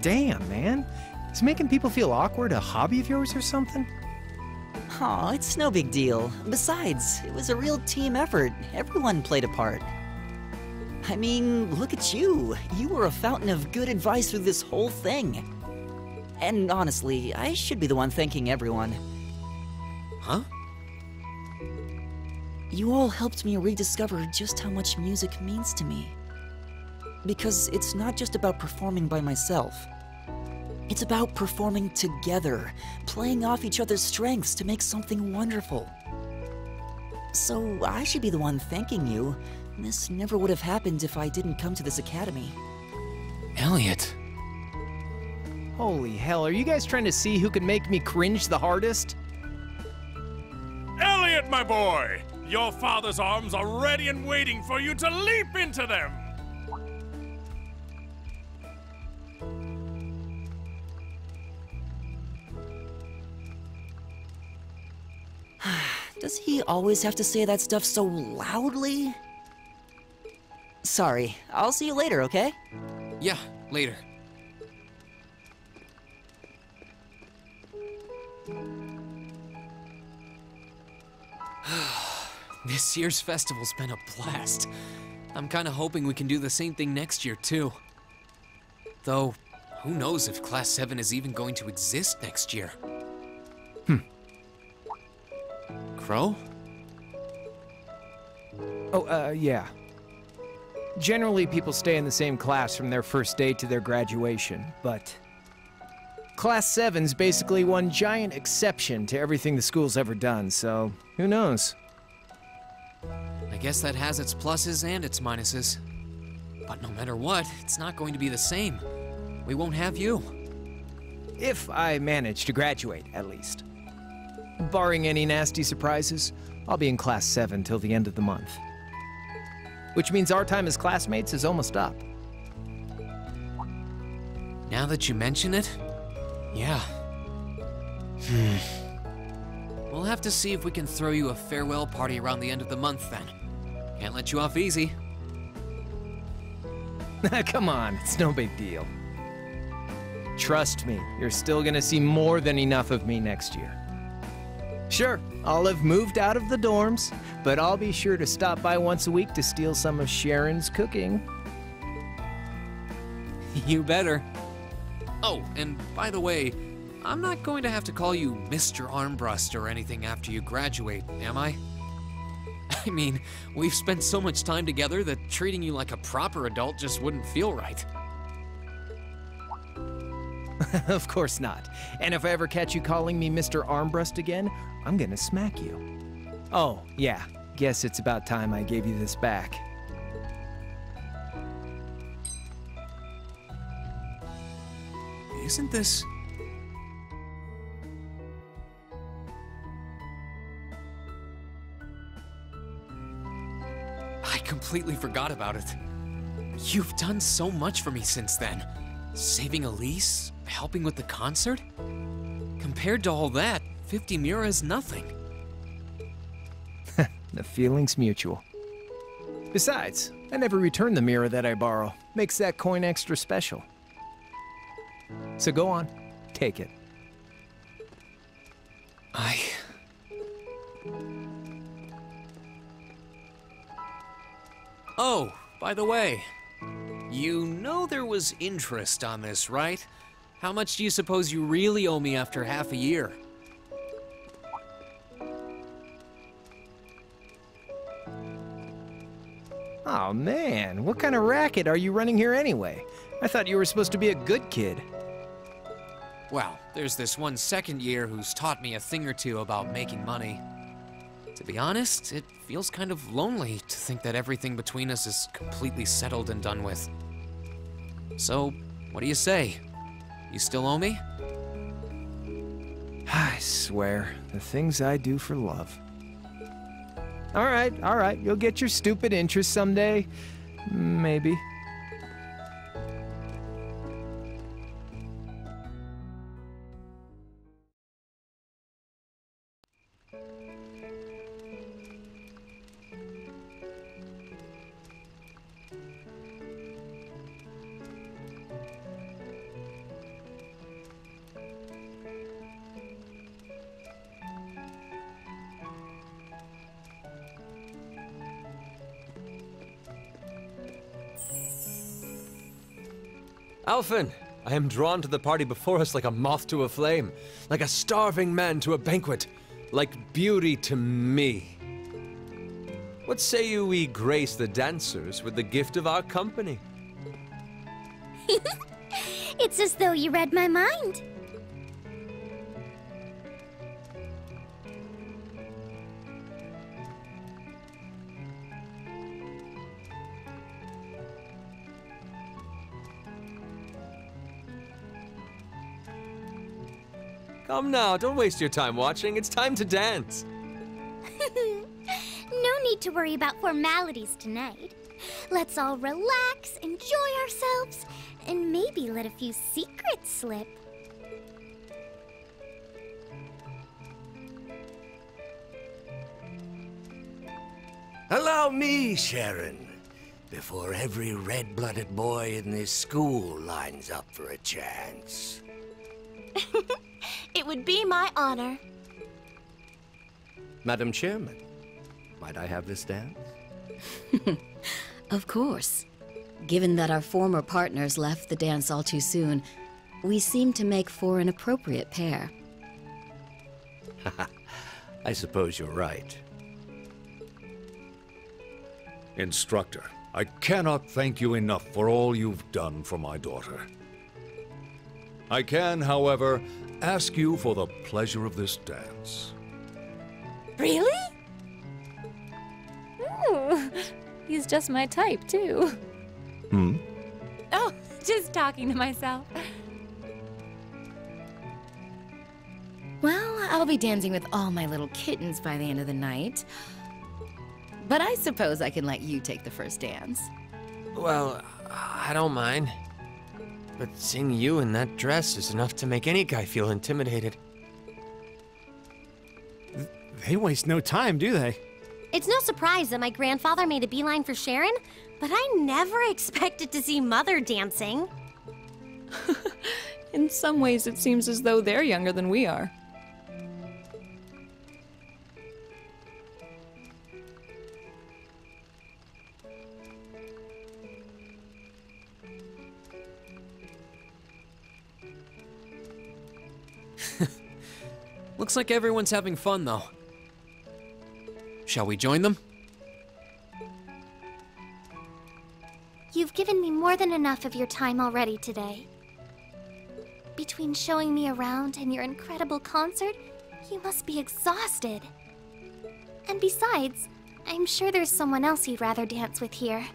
Speaker 4: Damn, man. Is making people feel awkward a hobby of yours or something?
Speaker 11: Aw, it's no big deal. Besides, it was a real team effort. Everyone played a part. I mean, look at you. You were a fountain of good advice through this whole thing. And honestly, I should be the one thanking everyone.
Speaker 2: Huh?
Speaker 11: You all helped me rediscover just how much music means to me. Because it's not just about performing by myself. It's about performing together, playing off each other's strengths to make something wonderful. So I should be the one thanking you. This never would have happened if I didn't come to this academy.
Speaker 2: Elliot.
Speaker 4: Holy hell, are you guys trying to see who can make me cringe the hardest?
Speaker 15: Elliot, my boy! Your father's arms are ready and waiting for you to leap into them!
Speaker 11: Does he always have to say that stuff so loudly? Sorry, I'll see you later, okay?
Speaker 2: Yeah, later. This year's festival's been a blast. I'm kinda hoping we can do the same thing next year, too. Though, who knows if Class 7 is even going to exist next year? Crow?
Speaker 4: Oh, yeah. Generally, people stay in the same class from their first day to their graduation, but Class 7's basically one giant exception to everything the school's ever done, so who knows?
Speaker 2: I guess that has its pluses and its minuses. But no matter what, it's not going to be the same. We won't have you.
Speaker 4: If I manage to graduate, at least. Barring any nasty surprises, I'll be in Class 7 till the end of the month. Which means our time as classmates is almost up.
Speaker 2: Now that you mention it, yeah. We'll have to see if we can throw you a farewell party around the end of the month then. Can't let you off easy.
Speaker 4: Come on, it's no big deal. Trust me, you're still gonna see more than enough of me next year. Sure, I'll have moved out of the dorms, but I'll be sure to stop by once a week to steal some of Sharon's cooking.
Speaker 2: You better. Oh, and by the way, I'm not going to have to call you Mr. Armbrust or anything after you graduate, am I? I mean, we've spent so much time together that treating you like a proper adult just wouldn't feel right.
Speaker 4: Of course not. And if I ever catch you calling me Mr. Armbrust again, I'm gonna smack you. Oh, yeah. Guess it's about time I gave you this back.
Speaker 2: Isn't this... I completely forgot about it. You've done so much for me since then. Saving Elise, helping with the concert. Compared to all that, 50 Mira is nothing.
Speaker 4: The feeling's mutual. Besides, I never return the mirror that I borrow. Makes that coin extra special. So go on, take it.
Speaker 2: Oh, by the way, you know there was interest on this, right? How much do you suppose you really owe me after half a year?
Speaker 4: Oh man, what kind of racket are you running here anyway? I thought you were supposed to be a good kid.
Speaker 2: Well, there's this one second year who's taught me a thing or two about making money. To be honest, it feels kind of lonely to think that everything between us is completely settled and done with. So, what do you say? You still owe me?
Speaker 4: I swear, the things I do for love. All right, you'll get your stupid interest someday. Maybe.
Speaker 3: Alphen, I am drawn to the party before us like a moth to a flame, like a starving man to a banquet, like beauty to me. What say you we grace the dancers with the gift of our company?
Speaker 5: It's as though you read my mind.
Speaker 3: Come now, don't waste your time watching. It's time to dance.
Speaker 5: No need to worry about formalities tonight. Let's all relax, enjoy ourselves, and maybe let a few secrets slip.
Speaker 16: Allow me, Sharon, before every red-blooded boy in this school lines up for a chance.
Speaker 9: It would be my honor.
Speaker 16: Madam Chairman, might I have this dance?
Speaker 8: Of course. Given that our former partners left the dance all too soon, we seem to make for an appropriate pair.
Speaker 16: I suppose you're right.
Speaker 17: Instructor, I cannot thank you enough for all you've done for my daughter. I can, however, ask you for the pleasure of this dance.
Speaker 10: Really? Ooh, he's just my type, too.
Speaker 17: Hmm?
Speaker 10: Oh, just talking to myself.
Speaker 8: Well, I'll be dancing with all my little kittens by the end of the night. But I suppose I can let you take the first dance.
Speaker 3: Well, I don't mind. But seeing you in that dress is enough to make any guy feel intimidated.
Speaker 14: They waste no time, do they?
Speaker 9: It's no surprise that my grandfather made a beeline for Sharon, but I never expected to see Mother dancing.
Speaker 12: In some ways, it seems as though they're younger than we are.
Speaker 2: Looks like everyone's having fun, though. Shall we join them?
Speaker 5: You've given me more than enough of your time already today. Between showing me around and your incredible concert, you must be exhausted. And besides, I'm sure there's someone else you'd rather dance with here.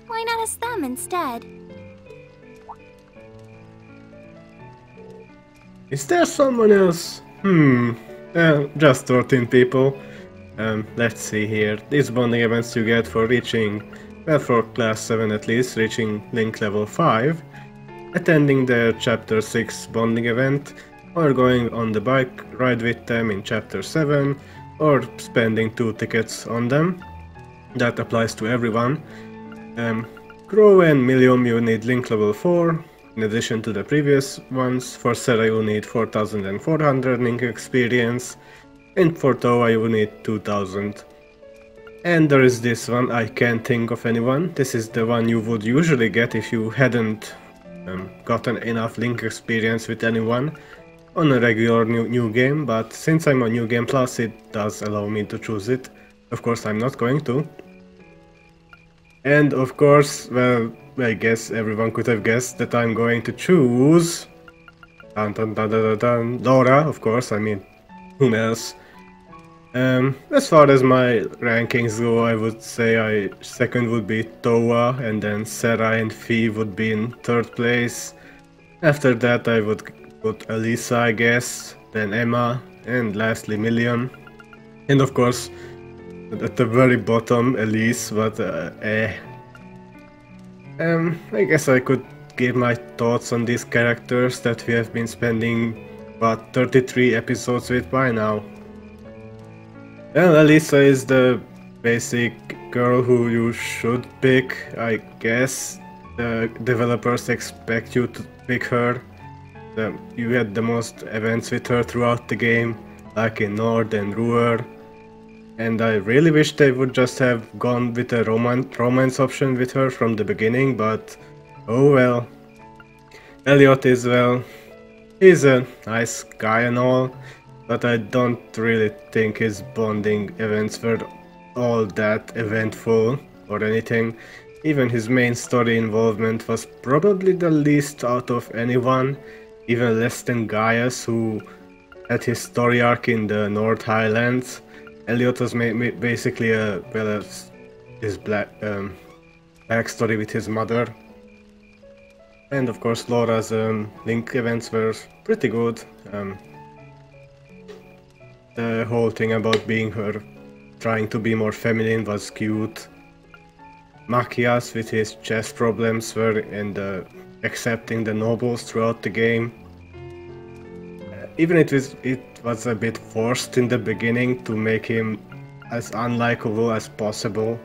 Speaker 5: Why not ask them instead?
Speaker 1: Is there someone else? Just 13 people. Let's see here. These bonding events you get for reaching, well, for class 7 at least, reaching link level 5, attending the chapter 6 bonding event, or going on the bike ride with them in chapter 7, or spending 2 tickets on them. That applies to everyone. Grow and Millium you need link level 4. In addition to the previous ones, for Sarah you need 4400 link experience, and for Toa you need 2000. And there is this one, I can't think of anyone. This is the one you would usually get if you hadn't gotten enough link experience with anyone on a regular new game, but since I'm on New Game Plus it does allow me to choose it. Of course I'm not going to. And of course, well, I guess everyone could have guessed that I'm going to choose Laura, of course, I mean, whom else? As far as my rankings go, I would say second would be Toa, and then Sarah and Fee would be in 3rd place. After that I would put Elisa, I guess, then Emma, and lastly Million. And of course, at the very bottom, Elise, but I guess I could give my thoughts on these characters that we have been spending, about 33 episodes with by now. Well, Elisa is the basic girl who you should pick, I guess. The developers expect you to pick her. You had the most events with her throughout the game, like in Nord and Ruhr. And I really wish they would just have gone with a romance option with her from the beginning, but oh well. Elliot is, well, he's a nice guy and all, but I don't really think his bonding events were all that eventful or anything. Even his main story involvement was probably the least out of anyone, even less than Gaius, who had his story arc in the North Highlands. Elliot was basically his backstory with his mother. And of course Laura's Link events were pretty good. The whole thing about being her trying to be more feminine was cute. Machias with his chest problems were and accepting the nobles throughout the game. Even it was a bit forced in the beginning to make him as unlikable as possible.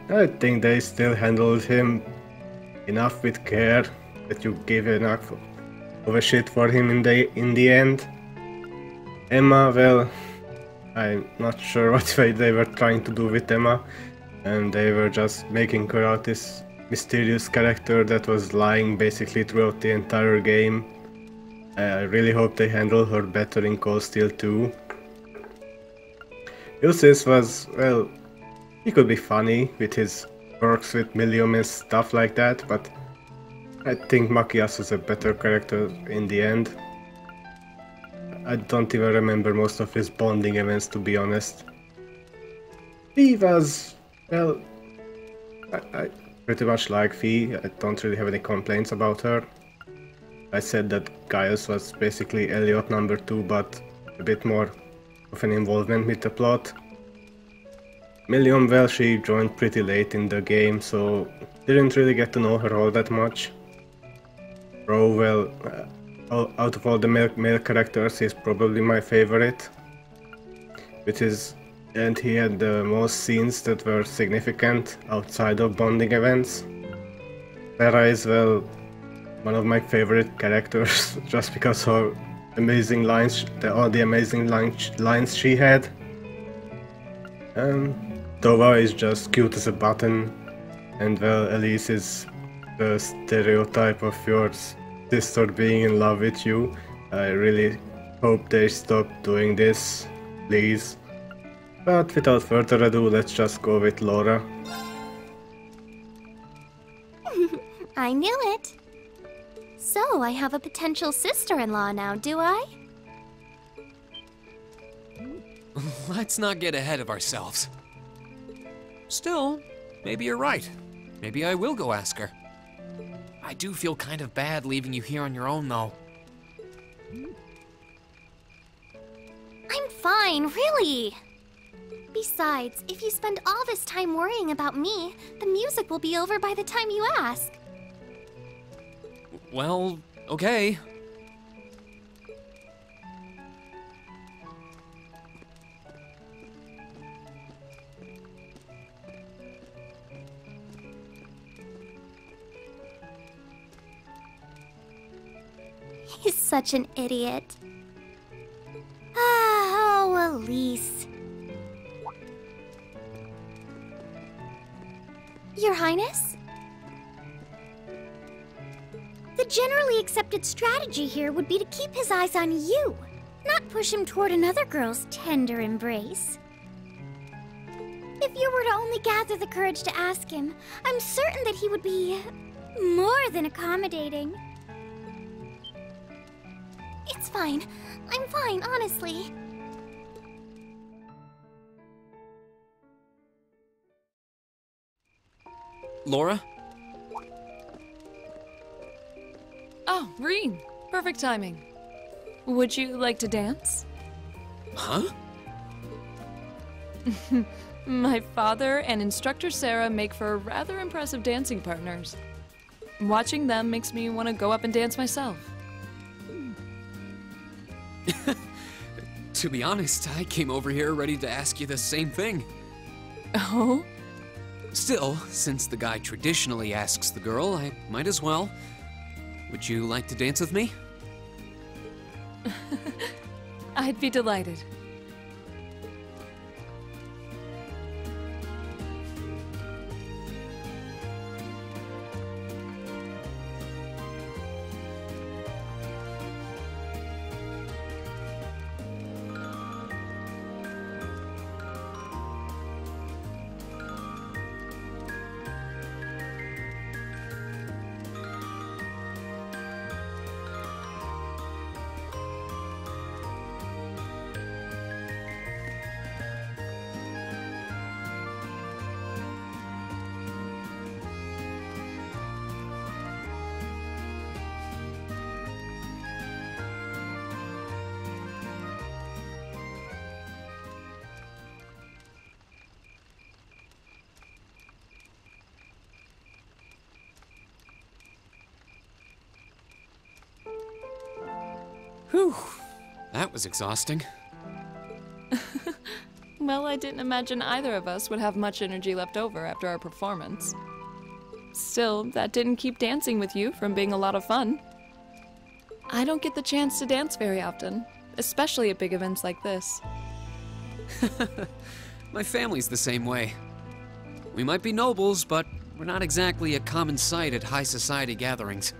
Speaker 1: I think they still handled him enough with care that you give enough of a shit for him in the end. Emma, well, I'm not sure what they were trying to do with Emma, and they were just making her out this mysterious character that was lying basically throughout the entire game. I really hope they handle her better in Cold Steel 2. Ulysses was, well, he could be funny with his quirks with Milium and stuff like that, but I think Machias was a better character in the end. I don't even remember most of his bonding events, to be honest. Fee was, well, I pretty much like Fee. I don't really have any complaints about her. I said that Gaius was basically Elliot number 2, but a bit more of an involvement with the plot. Milium, well, she joined pretty late in the game, so didn't really get to know her all that much. Ro, well, out of all the male characters, he's probably my favorite. And he had the most scenes that were significant outside of bonding events. Sarah is, well, one of my favorite characters, just because of amazing lines, all the amazing lines she had. Tova is just cute as a button, and well, Elise is the stereotype of your sister being in love with you. I really hope they stop doing this, please. But without further ado, let's just go with Laura.
Speaker 5: I knew it. So, I have a potential sister-in-law now, do I?
Speaker 2: Let's not get ahead of ourselves. Still, maybe you're right. Maybe I will go ask her. I do feel kind of bad leaving you here on your own, though.
Speaker 5: I'm fine, really. Besides, if you spend all this time worrying about me, the music will be over by the time you ask.
Speaker 2: Well, okay.
Speaker 5: He's such an idiot. Oh, Elise. Your Highness? The generally accepted strategy here would be to keep his eyes on you, not push him toward another girl's tender embrace. If you were to only gather the courage to ask him, I'm certain that he would be more than accommodating. It's fine. I'm fine, honestly.
Speaker 2: Laura?
Speaker 12: Oh, Reen. Perfect timing. Would you like to dance?
Speaker 2: Huh?
Speaker 12: My father and instructor Sarah make for rather impressive dancing partners. Watching them makes me want to go up and dance myself.
Speaker 2: To be honest, I came over here ready to ask you the same thing.
Speaker 12: Oh?
Speaker 2: Still, since the guy traditionally asks the girl, I might as well. Would you like to dance with me?
Speaker 12: I'd be delighted.
Speaker 2: Whew, that was exhausting.
Speaker 12: Well, I didn't imagine either of us would have much energy left over after our performance. Still, that didn't keep dancing with you from being a lot of fun. I don't get the chance to dance very often, especially at big events like this.
Speaker 2: My family's the same way. We might be nobles, but we're not exactly a common sight at high society gatherings.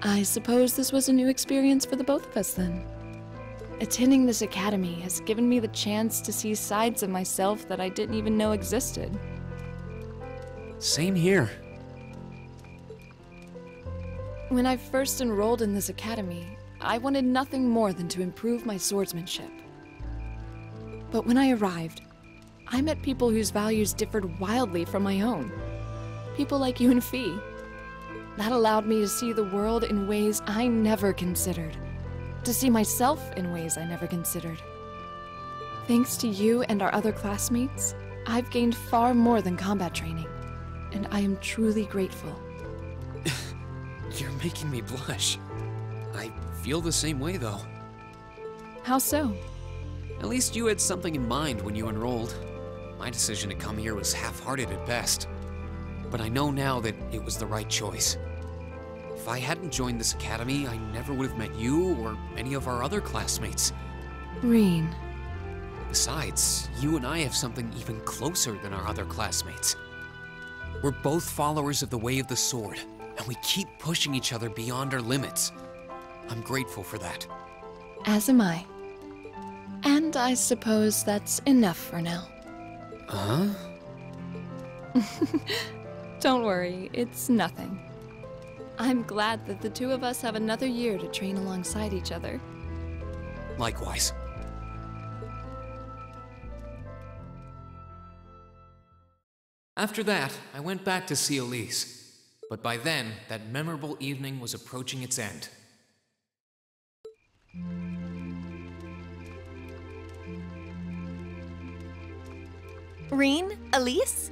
Speaker 12: I suppose this was a new experience for the both of us then. Attending this academy has given me the chance to see sides of myself that I didn't even know existed.
Speaker 2: Same here.
Speaker 12: When I first enrolled in this academy, I wanted nothing more than to improve my swordsmanship. But when I arrived, I met people whose values differed wildly from my own. People like you and Fee. That allowed me to see the world in ways I never considered. To see myself in ways I never considered. Thanks to you and our other classmates, I've gained far more than combat training, and I am truly grateful.
Speaker 2: You're making me blush. I feel the same way, though.
Speaker 12: How so?
Speaker 2: At least you had something in mind when you enrolled. My decision to come here was half-hearted at best. But I know now that it was the right choice. If I hadn't joined this academy, I never would have met you or any of our other classmates.
Speaker 12: Reen.
Speaker 2: Besides, you and I have something even closer than our other classmates. We're both followers of the way of the sword, and we keep pushing each other beyond our limits. I'm grateful for that.
Speaker 12: As am I. And I suppose that's enough for now.
Speaker 2: Huh?
Speaker 12: Don't worry, it's nothing. I'm glad that the two of us have another year to train alongside each other.
Speaker 2: Likewise. After that, I went back to see Elise. But by then, that memorable evening was approaching its end.
Speaker 18: Reen? Elise?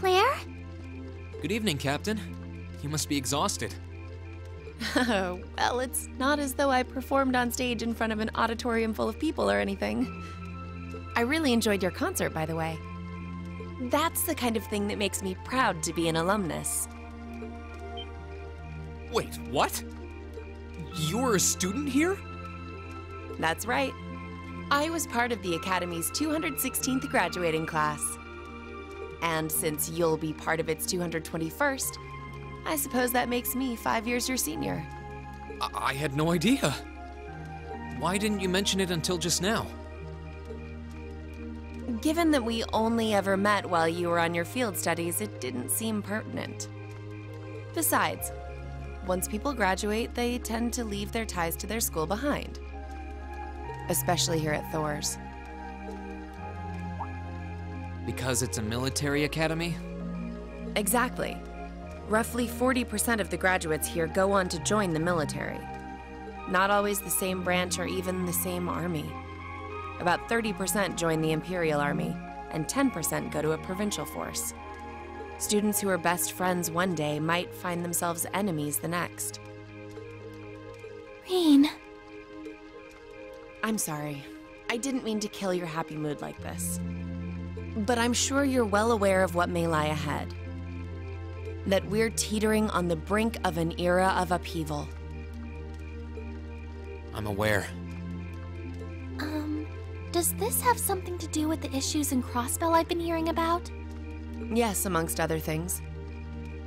Speaker 5: Claire?
Speaker 2: Good evening, Captain. You must be exhausted.
Speaker 18: Oh, well, it's not as though I performed on stage in front of an auditorium full of people or anything. I really enjoyed your concert, by the way. That's the kind of thing that makes me proud to be an alumnus.
Speaker 2: Wait, what? You're a student here?
Speaker 18: That's right. I was part of the Academy's 216th graduating class. And since you'll be part of its 221st, I suppose that makes me 5 years your senior.
Speaker 2: I had no idea. Why didn't you mention it until just now?
Speaker 18: Given that we only ever met while you were on your field studies, it didn't seem pertinent. Besides, once people graduate, they tend to leave their ties to their school behind. Especially here at Thor's.
Speaker 2: Because it's a military academy?
Speaker 18: Exactly. Roughly 40% of the graduates here go on to join the military. Not always the same branch or even the same army. About 30% join the Imperial Army, and 10% go to a provincial force. Students who are best friends one day might find themselves enemies the next.
Speaker 5: Reen.
Speaker 18: I'm sorry. I didn't mean to kill your happy mood like this. But I'm sure you're well aware of what may lie ahead. That we're teetering on the brink of an era of upheaval.
Speaker 2: I'm aware.
Speaker 5: Does this have something to do with the issues in Crossbell I've been hearing about?
Speaker 18: Yes, amongst other things.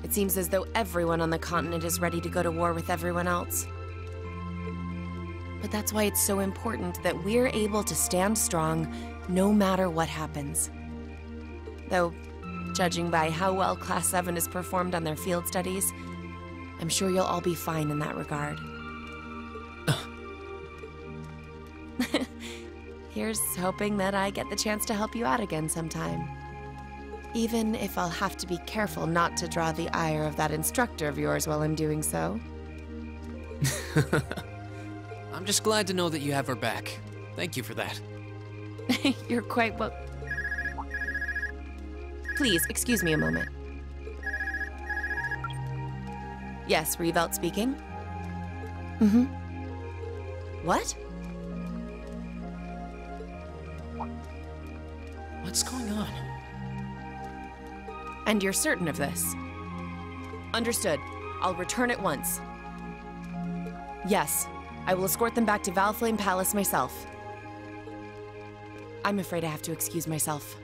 Speaker 18: It seems as though everyone on the continent is ready to go to war with everyone else. But that's why it's so important that we're able to stand strong no matter what happens. Though, judging by how well Class 7 has performed on their field studies, I'm sure you'll all be fine in that regard. Here's hoping that I get the chance to help you out again sometime. Even if I'll have to be careful not to draw the ire of that instructor of yours while I'm doing so.
Speaker 2: I'm just glad to know that you have her back. Thank you for that.
Speaker 18: You're quite well... Please, excuse me a moment. Yes, Revelt speaking. Mm-hmm. What?
Speaker 2: What's going on?
Speaker 18: And you're certain of this? Understood. I'll return at once. Yes, I will escort them back to Valflame Palace myself. I'm afraid I have to excuse myself.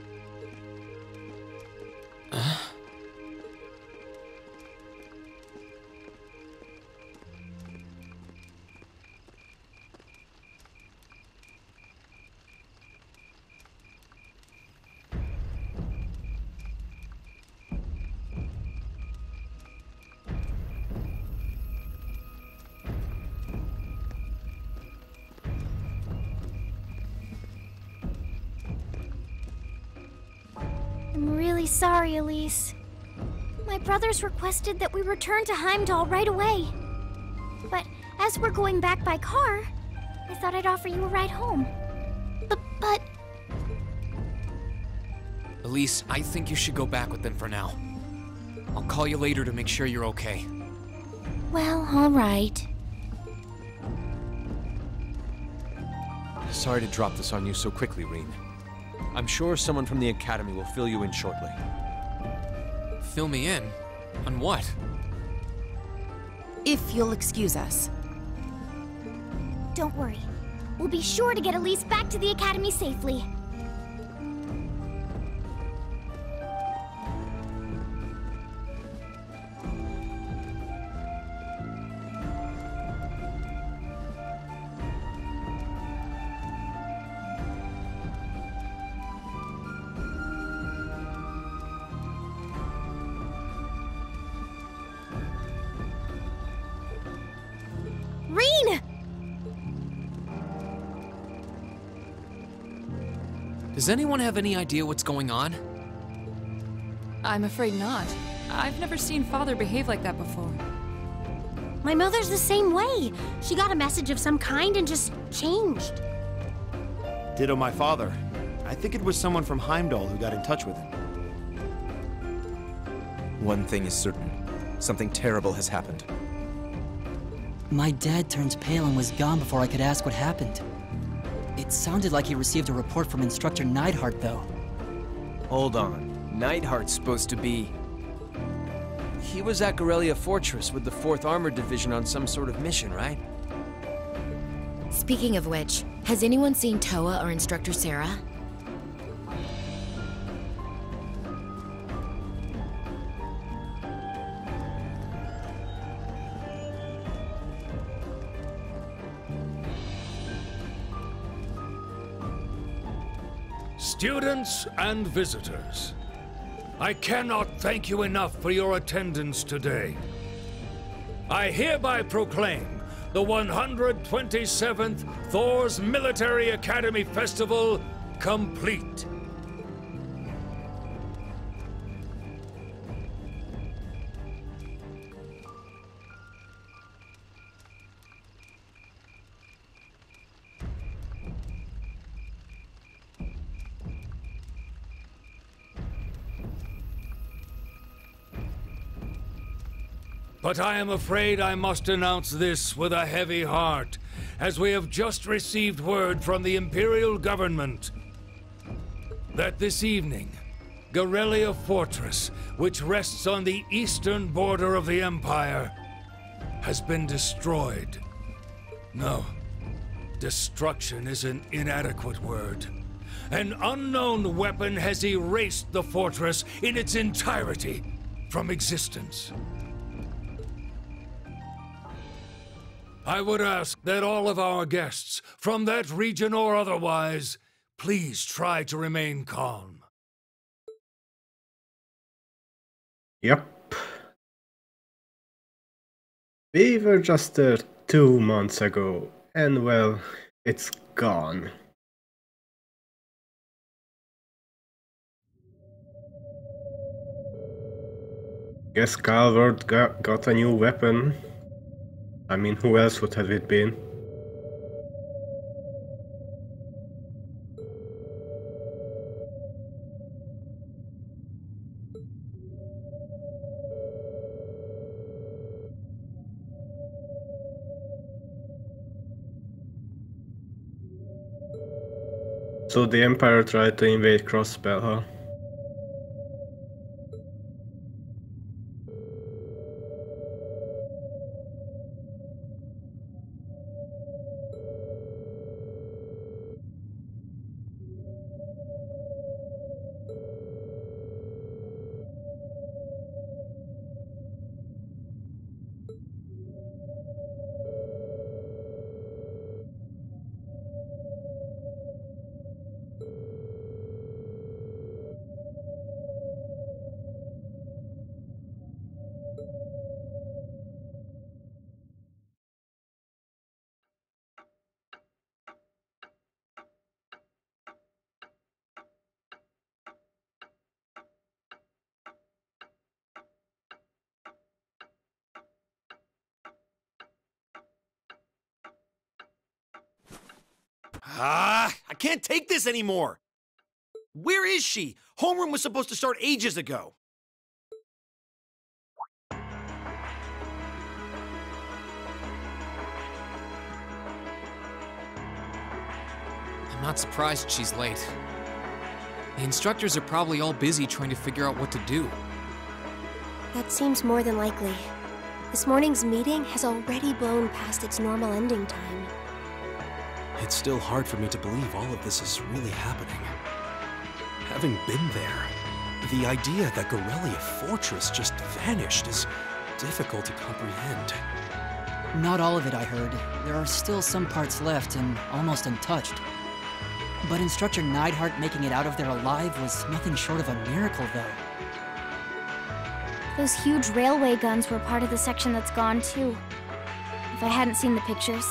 Speaker 5: I'm really sorry, Elise. My brothers requested that we return to Heimdall right away. But as we're going back by car, I thought I'd offer you a ride home. But...
Speaker 2: Elise, I think you should go back with them for now. I'll call you later to make sure you're okay.
Speaker 5: Well, all right.
Speaker 3: Sorry to drop this on you so quickly, Reen. I'm sure someone from the Academy will fill you in shortly.
Speaker 2: Fill me in? On what?
Speaker 18: If you'll excuse us.
Speaker 5: Don't worry. We'll be sure to get Elise back to the Academy safely. Reen!
Speaker 2: Does anyone have any idea what's going on?
Speaker 12: I'm afraid not. I've never seen Father behave like that before.
Speaker 9: My mother's the same way. She got a message of some kind and just changed.
Speaker 14: Ditto my father. I think it was someone from Heimdall who got in touch with him.
Speaker 13: One thing is certain. Something terrible has happened.
Speaker 11: My dad turned pale and was gone before I could ask what happened. It sounded like he received a report from Instructor Neidhart, though.
Speaker 4: Hold on. Neidhart's supposed to be...
Speaker 3: He was at Garelia Fortress with the 4th Armored Division on some sort of mission, right?
Speaker 8: Speaking of which, has anyone seen Toa or Instructor Sarah?
Speaker 17: Students and visitors, I cannot thank you enough for your attendance today. I hereby proclaim the 127th Thor's Military Academy Festival complete. But I am afraid I must announce this with a heavy heart, as we have just received word from the Imperial government that this evening, Garelia Fortress, which rests on the eastern border of the Empire, has been destroyed. No, destruction is an inadequate word. An unknown weapon has erased the fortress in its entirety from existence. I would ask that all of our guests, from that region or otherwise, please try to remain calm.
Speaker 1: Yep. We were just there 2 months ago, and well, it's gone. Guess Calvert got a new weapon. I mean, who else would have it been? So the Empire tried to invade Crossbell, huh?
Speaker 14: I can't take this anymore! Where is she? Homeroom was supposed to start ages ago.
Speaker 2: I'm not surprised she's late. The instructors are probably all busy trying to figure out what to do.
Speaker 9: That seems more than likely. This morning's meeting has already blown past its normal ending time.
Speaker 7: It's still hard for me to believe all of this is really happening. Having been there, the idea that Garelia Fortress just vanished is difficult to comprehend.
Speaker 11: Not all of it, I heard. There are still some parts left and almost untouched. But Instructor Neidhart making it out of there alive was nothing short of a miracle, though.
Speaker 5: Those huge railway guns were part of the section that's gone, too. If I hadn't seen the pictures,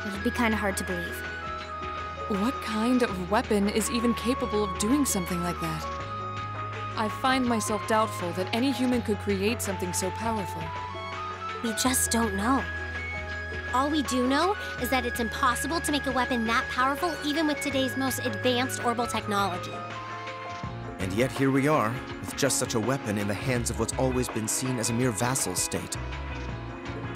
Speaker 5: it'd be kinda hard to believe.
Speaker 12: What kind of weapon is even capable of doing something like that? I find myself doubtful that any human could create something so powerful.
Speaker 9: We just don't know. All we do know is that it's impossible to make a weapon that powerful even with today's most advanced orbital technology.
Speaker 13: And yet here we are, with just such a weapon in the hands of what's always been seen as a mere vassal state.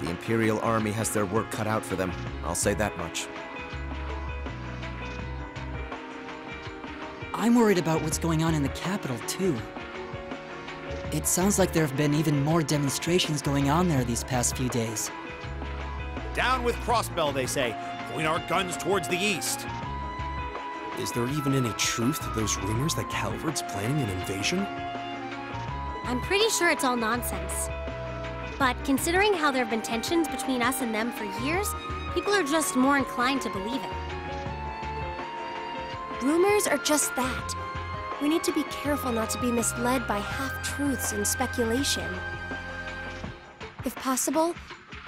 Speaker 13: The Imperial Army has their work cut out for them, I'll say that much.
Speaker 11: I'm worried about what's going on in the capital, too. It sounds like there have been even more demonstrations going on there these past few days.
Speaker 14: Down with Crossbell, they say. Point our guns towards the east.
Speaker 7: Is there even any truth to those rumors that Calvert's planning an invasion?
Speaker 9: I'm pretty sure it's all nonsense. But considering how there have been tensions between us and them for years, people are just more inclined to believe it. Rumors are just that. We need to be careful not to be misled by half-truths and speculation. If possible,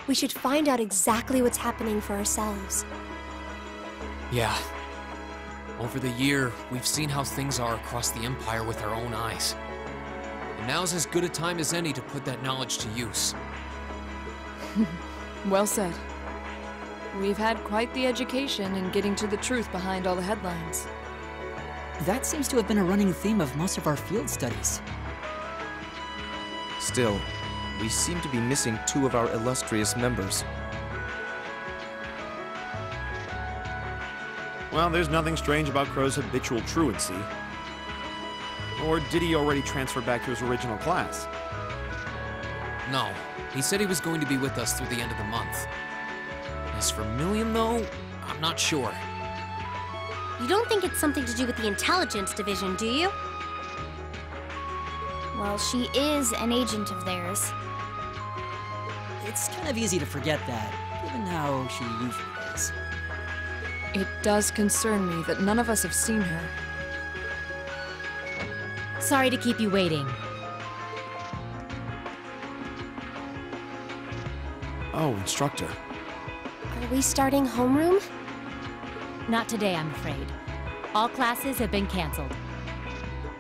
Speaker 9: we should find out exactly what's happening for ourselves.
Speaker 2: Yeah. Over the year, we've seen how things are across the Empire with our own eyes. And now's as good a time as any to put that knowledge to use.
Speaker 12: Well said. We've had quite the education in getting to the truth behind all the headlines.
Speaker 11: That seems to have been a running theme of most of our field studies.
Speaker 13: Still, we seem to be missing two of our illustrious members.
Speaker 14: Well, there's nothing strange about Crow's habitual truancy. Or did he already transfer back to his original class?
Speaker 2: No, he said he was going to be with us through the end of the month. As for Milliam, though, I'm not sure.
Speaker 9: You don't think it's something to do with the intelligence division, do you?
Speaker 5: Well, she is an agent of theirs.
Speaker 11: It's kind of easy to forget that, given how she usually is.
Speaker 12: It does concern me that none of us have seen her.
Speaker 10: Sorry to keep you waiting.
Speaker 14: Oh, instructor.
Speaker 9: Are we starting homeroom?
Speaker 10: Not today, I'm afraid. All classes have been canceled.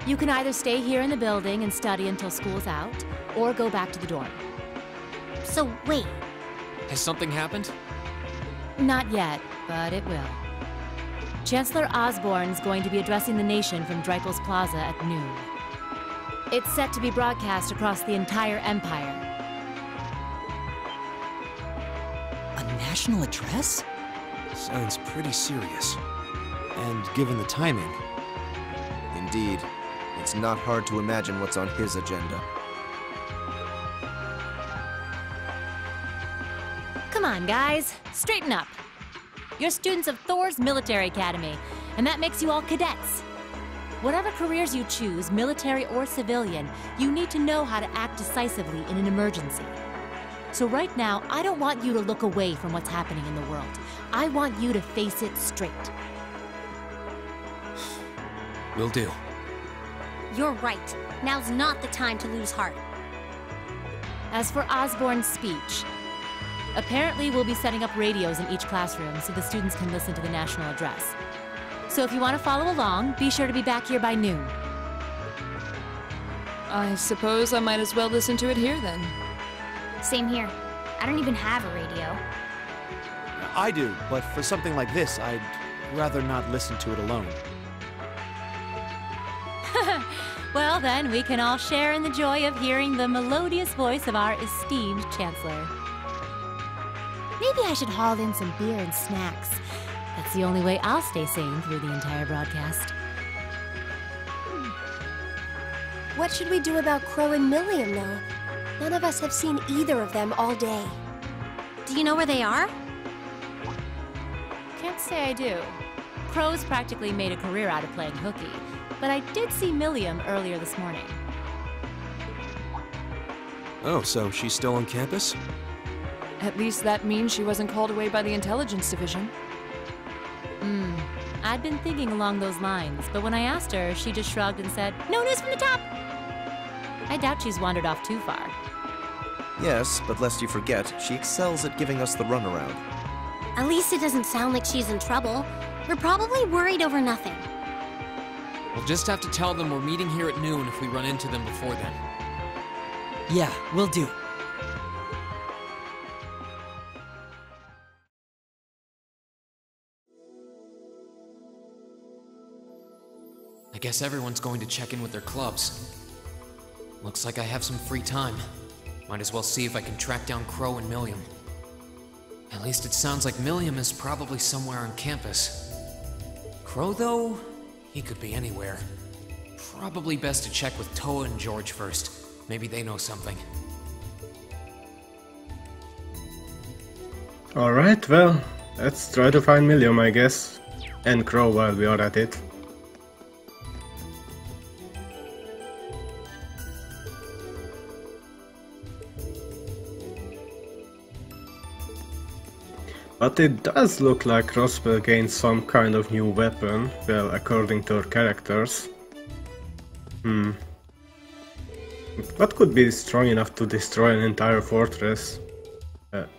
Speaker 10: You can either stay here in the building and study until school's out, or go back to the dorm.
Speaker 9: So, wait.
Speaker 2: Has something happened?
Speaker 10: Not yet, but it will. Chancellor Osborne's going to be addressing the nation from Dreichel's Plaza at noon. It's set to be broadcast across the entire Empire.
Speaker 11: A national address?
Speaker 14: Sounds pretty serious. And given the timing...
Speaker 13: Indeed. It's not hard to imagine what's on his agenda.
Speaker 10: Come on, guys. Straighten up. You're students of Thor's Military Academy, and that makes you all cadets. Whatever careers you choose, military or civilian, you need to know how to act decisively in an emergency. So right now, I don't want you to look away from what's happening in the world. I want you to face it straight.
Speaker 2: Will do.
Speaker 9: You're right. Now's not the time to lose heart.
Speaker 10: As for Osborne's speech, apparently we'll be setting up radios in each classroom so the students can listen to the national address. So if you want to follow along, be sure to be back here by noon.
Speaker 12: I suppose I might as well listen to it here then.
Speaker 5: Same here. I don't even have a radio.
Speaker 14: I do, but for something like this, I'd rather not listen to it alone.
Speaker 10: Well then, we can all share in the joy of hearing the melodious voice of our esteemed Chancellor. Maybe I should haul in some beer and snacks. That's the only way I'll stay sane through the entire broadcast.
Speaker 9: What should we do about Crow and Milliam, though? None of us have seen either of them all day. Do you know where they are?
Speaker 10: Can't say I do. Crow's practically made a career out of playing hooky, but I did see Milliam earlier this morning.
Speaker 14: Oh, so she's still on campus?
Speaker 12: At least that means she wasn't called away by the intelligence division.
Speaker 10: I'd been thinking along those lines, but when I asked her, she just shrugged and said, "No news from the top!" I doubt she's wandered off too far.
Speaker 13: Yes, but lest you forget, she excels at giving us the runaround.
Speaker 9: At least it doesn't sound like she's in trouble. We're probably worried over nothing.
Speaker 2: We'll just have to tell them we're meeting here at noon if we run into them before then.
Speaker 11: Yeah, will do.
Speaker 2: I guess everyone's going to check in with their clubs. Looks like I have some free time. Might as well see if I can track down Crow and Milliam. At least it sounds like Milliam is probably somewhere on campus. Crow, though, he could be anywhere. Probably best to check with Toa and George first. Maybe they know something.
Speaker 1: Alright, well, let's try to find Milliam, I guess. And Crow while we are at it. But it does look like Roswell gained some kind of new weapon, well, according to our characters. What could be strong enough to destroy an entire fortress?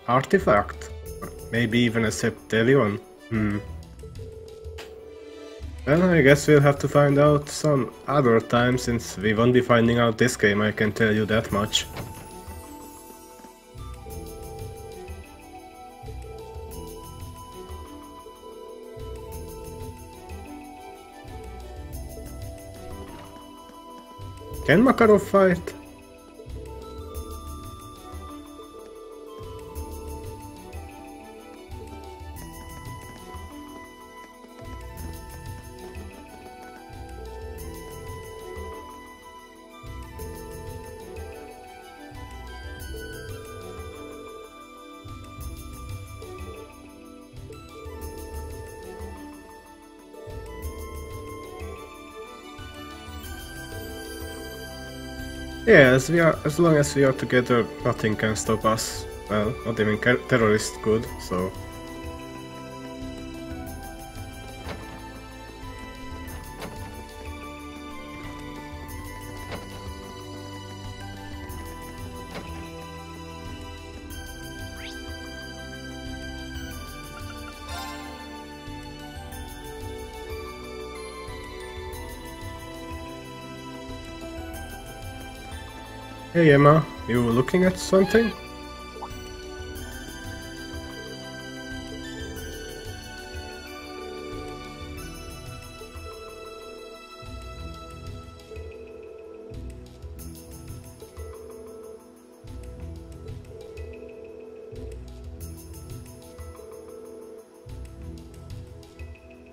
Speaker 1: Artifact? Maybe even a Septilion? Well, I guess we'll have to find out some other time, since we won't be finding out this game, I can tell you that much. Can Makarov fight? Yeah, as long as we are together, nothing can stop us. Well, not even terrorists could, so... Hey Emma, you looking at something?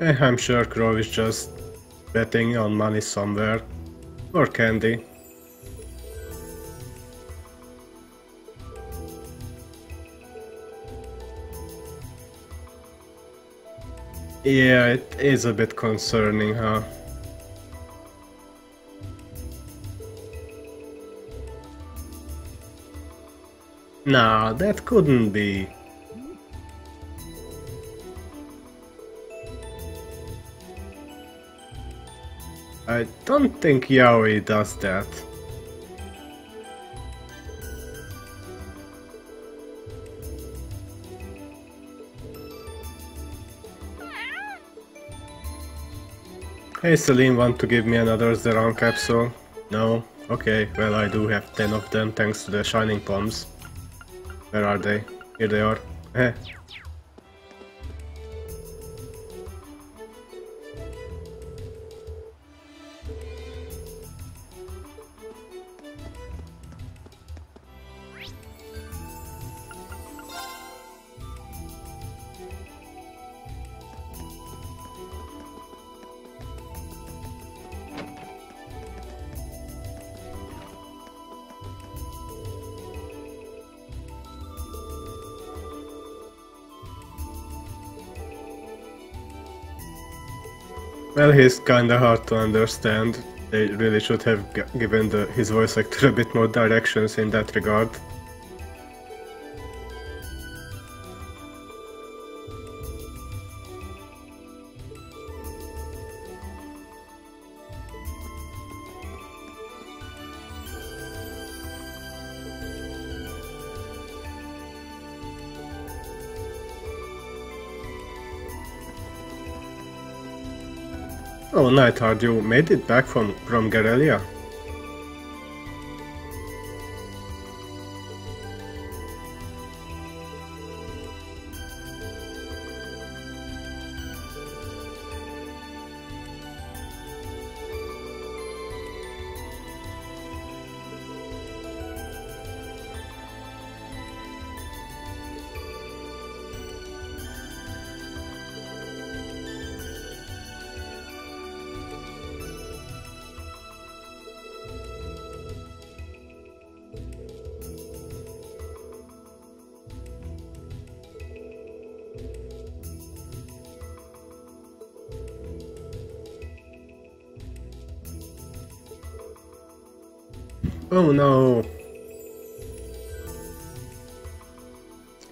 Speaker 1: I'm sure Crow is just betting on money somewhere. Or candy. Yeah, it is a bit concerning, huh? Nah, that couldn't be. I don't think Yaoi does that. Hey Celine, want to give me another Zeron capsule? No? Okay, well I do have 10 of them thanks to the shining palms. Where are they? Here they are. Eh. Well, he's kinda hard to understand. They really should have given his voice actor a bit more directions in that regard. Oh, Nightheart, you made it back from Garelia. Oh no.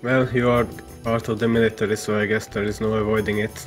Speaker 1: Well, you are part of the military, so I guess there is no avoiding it.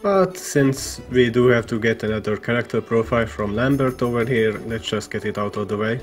Speaker 1: But since we do have to get another character profile from Lambert over here, let's just get it out of the way.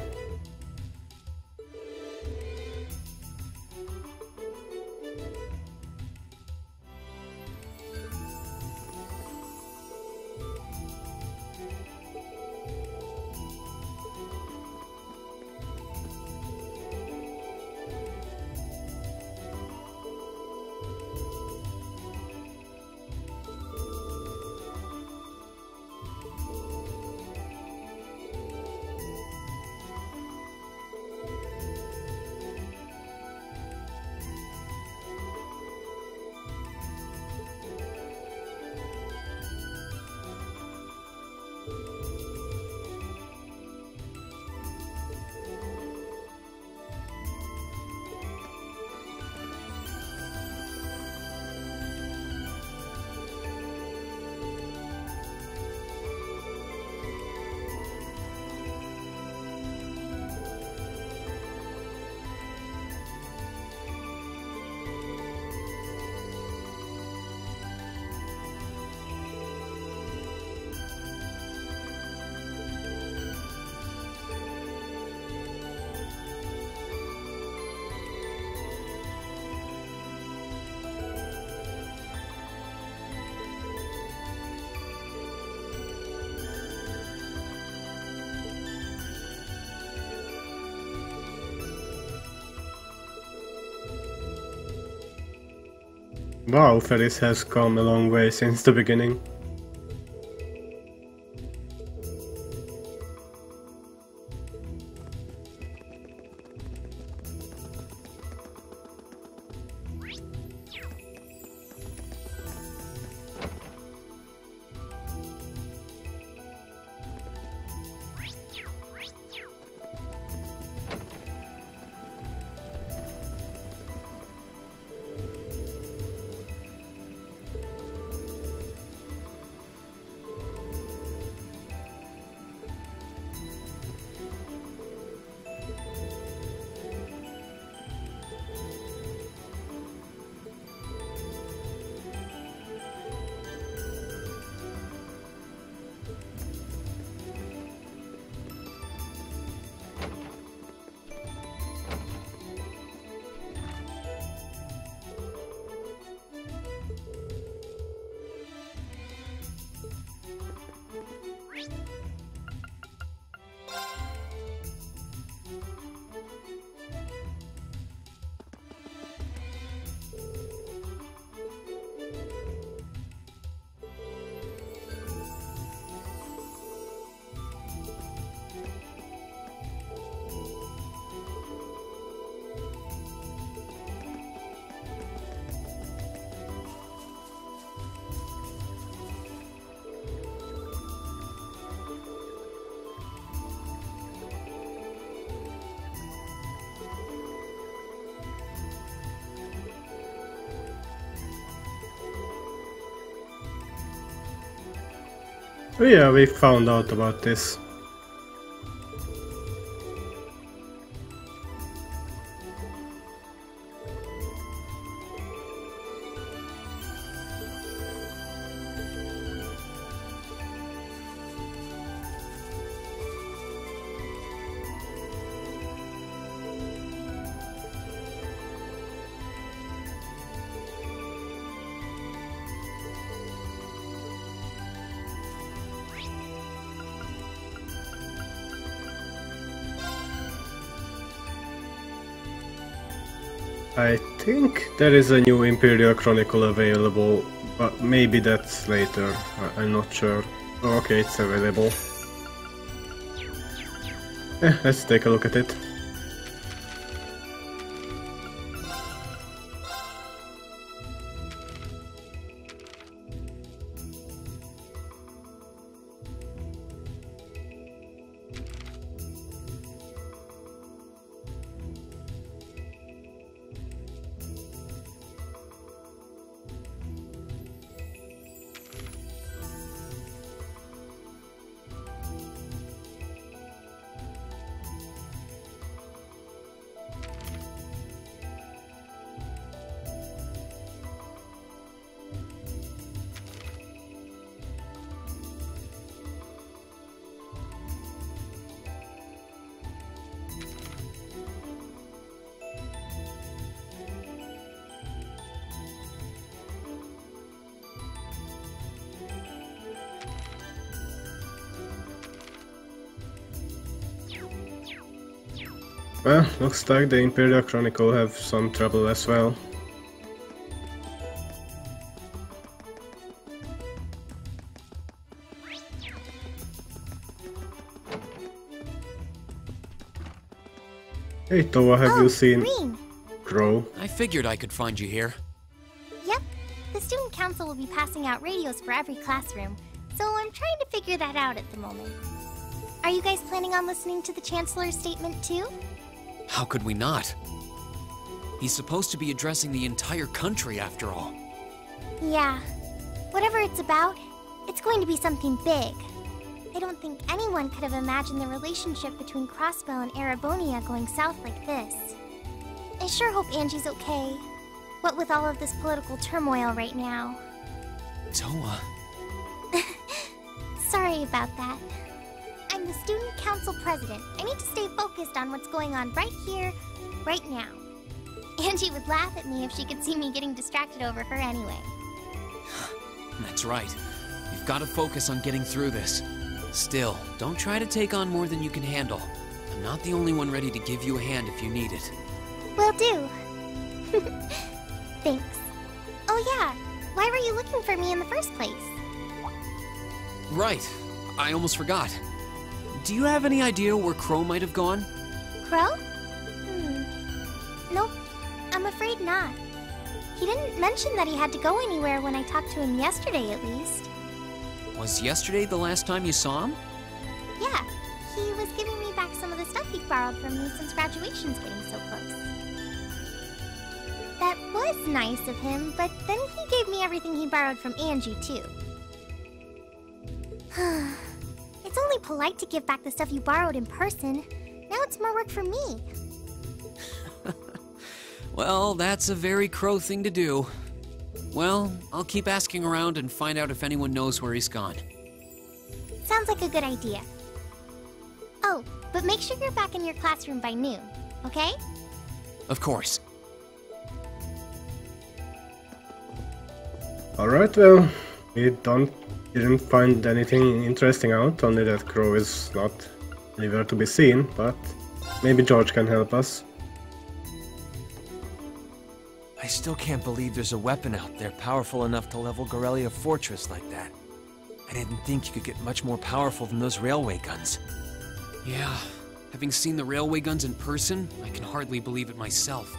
Speaker 1: Wow, Ferris has come a long way since the beginning. Oh yeah, we found out about this. I think there is a new Imperial Chronicle available, but maybe that's later. I'm not sure. Oh, okay, it's available. Let's take a look at it. Well, looks like the Imperial Chronicle have some trouble as well. Hey Toa, have you seen
Speaker 5: Green.
Speaker 1: Crow?
Speaker 2: I figured I could find you here.
Speaker 5: Yep. The student council will be passing out radios for every classroom, so I'm trying to figure that out at the moment. Are you guys planning on listening to the Chancellor's statement too?
Speaker 2: How could we not? He's supposed to be addressing the entire country after all.
Speaker 5: Yeah. Whatever it's about, it's going to be something big. I don't think anyone could have imagined the relationship between Crossbell and Arabonia going south like this. I sure hope Angie's okay. What with all of this political turmoil right now.
Speaker 2: Toa.
Speaker 5: Sorry about that. I'm the student council president. I need to stay focused on what's going on right here, right now. Angie would laugh at me if she could see me getting distracted over her anyway.
Speaker 2: That's right. You've got to focus on getting through this. Still, don't try to take on more than you can handle. I'm not the only one ready to give you a hand if you need it.
Speaker 5: Will do. Thanks. Oh yeah, why were you looking for me in the first place?
Speaker 2: Right. I almost forgot. Do you have any idea where Crow might have gone?
Speaker 5: Crow? Nope, I'm afraid not. He didn't mention that he had to go anywhere when I talked to him yesterday, at least.
Speaker 2: Was yesterday the last time you saw him?
Speaker 5: Yeah, he was giving me back some of the stuff he borrowed from me since graduation's getting so close. That was nice of him, but then he gave me everything he borrowed from Angie, too. It's only polite to give back the stuff you borrowed in person. Now it's more work for me.
Speaker 2: Well, that's a very Crow thing to do. Well, I'll keep asking around and find out if anyone knows where he's gone.
Speaker 5: Sounds like a good idea. Oh, but make sure you're back in your classroom by noon, okay?
Speaker 2: Of course.
Speaker 1: Alright, well, we didn't find anything interesting out, only that Crow is not anywhere to be seen, but maybe George can help us.
Speaker 3: I still can't believe there's a weapon out there powerful enough to level Gorelia Fortress like that. I didn't think you could get much more powerful than those railway guns.
Speaker 2: Yeah, having seen the railway guns in person, I can hardly believe it myself.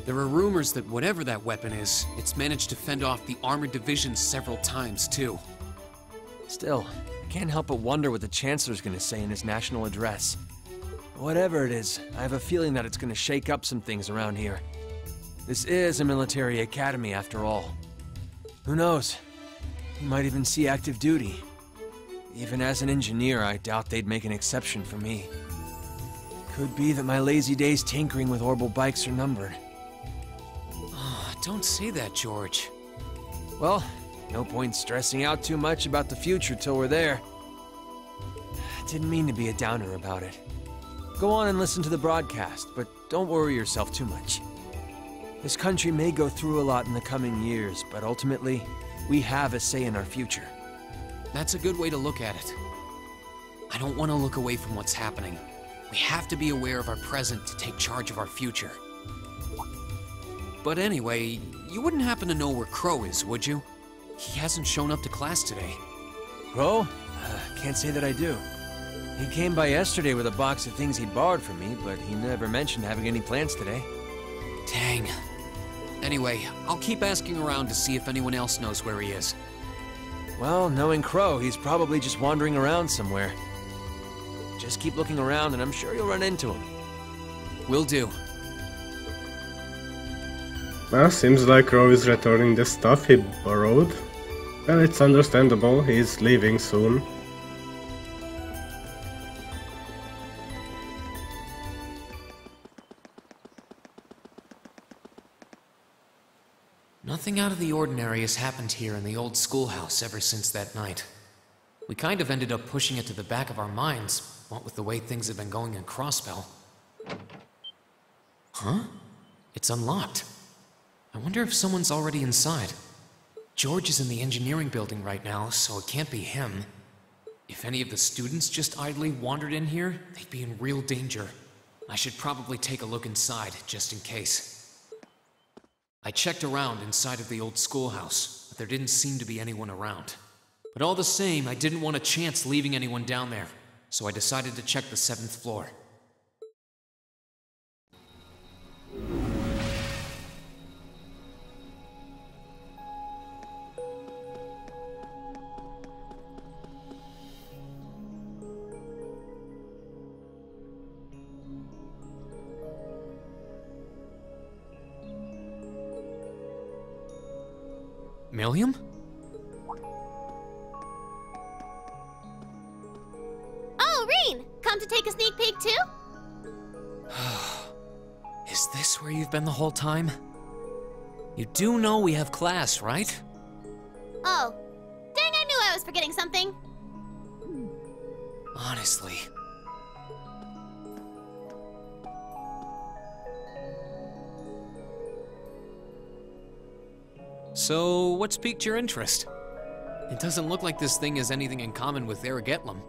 Speaker 2: There are rumors that whatever that weapon is, it's managed to fend off the armored divisions several times, too.
Speaker 3: Still, I can't help but wonder what the Chancellor's gonna say in his national address. Whatever it is, I have a feeling that it's gonna shake up some things around here. This is a military academy, after all. Who knows? You might even see active duty. Even as an engineer, I doubt they'd make an exception for me. Could be that my lazy days tinkering with orbital bikes are numbered.
Speaker 2: Oh, don't say that, George.
Speaker 3: Well, no point stressing out too much about the future till we're there. Didn't mean to be a downer about it. Go on and listen to the broadcast, but don't worry yourself too much. This country may go through a lot in the coming years, but ultimately, we have a say in our future.
Speaker 2: That's a good way to look at it. I don't want to look away from what's happening. We have to be aware of our present to take charge of our future. But anyway, you wouldn't happen to know where Crow is, would you? He hasn't shown up to class today.
Speaker 3: Crow? Can't say that I do. He came by yesterday with a box of things he borrowed from me, but he never mentioned having any plans today.
Speaker 2: Dang. Anyway, I'll keep asking around to see if anyone else knows where he is.
Speaker 3: Well, knowing Crow, he's probably just wandering around somewhere. Just keep looking around and I'm sure you'll run into him.
Speaker 2: Will do.
Speaker 1: Well, seems like Crow is returning the stuff he borrowed. Well, it's understandable, he's leaving soon.
Speaker 2: Nothing out of the ordinary has happened here in the old schoolhouse ever since that night. We kind of ended up pushing it to the back of our minds, what with the way things have been going in Crossbell. Huh? It's unlocked. I wonder if someone's already inside. George is in the engineering building right now, so it can't be him. If any of the students just idly wandered in here, they'd be in real danger. I should probably take a look inside, just in case. I checked around inside of the old schoolhouse, but there didn't seem to be anyone around. But all the same, I didn't want a chance leaving anyone down there, so I decided to check the 7th floor. Milliam?
Speaker 9: Oh, Reen! Come to take a sneak peek too?
Speaker 2: Is this where you've been the whole time? You do know we have class, right?
Speaker 9: Oh. Dang, I knew I was forgetting something.
Speaker 2: Honestly. So, what's piqued your interest? It doesn't look like this thing has anything in common with Aragetlum.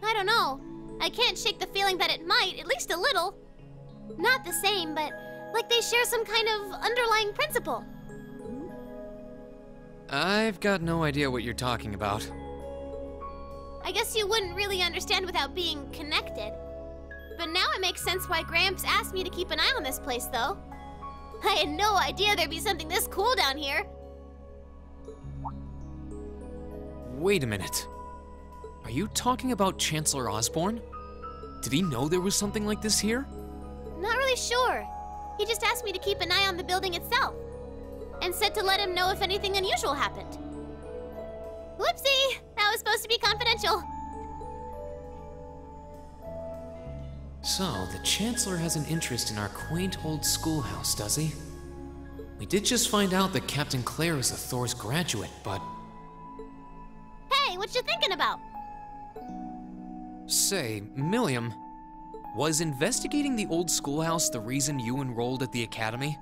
Speaker 9: I don't know. I can't shake the feeling that it might, at least a little. Not the same, but like they share some kind of underlying principle.
Speaker 2: I've got no idea what you're talking about.
Speaker 19: I guess you wouldn't really understand without being connected. But now it makes sense why Gramps asked me to keep an eye on this place, though. I had no idea there'd be something this cool down here.
Speaker 2: Wait a minute. Are you talking about Chancellor Osborne? Did he know there was something like this here?
Speaker 19: Not really sure. He just asked me to keep an eye on the building itself. And said to let him know if anything unusual happened. Whoopsie! That was supposed to be confidential.
Speaker 2: So, the Chancellor has an interest in our quaint old schoolhouse, does he? We did just find out that Captain Claire is a Thor's graduate, but...
Speaker 19: Hey, what you thinking about?
Speaker 2: Say, Milliam, was investigating the old schoolhouse the reason you enrolled at the academy?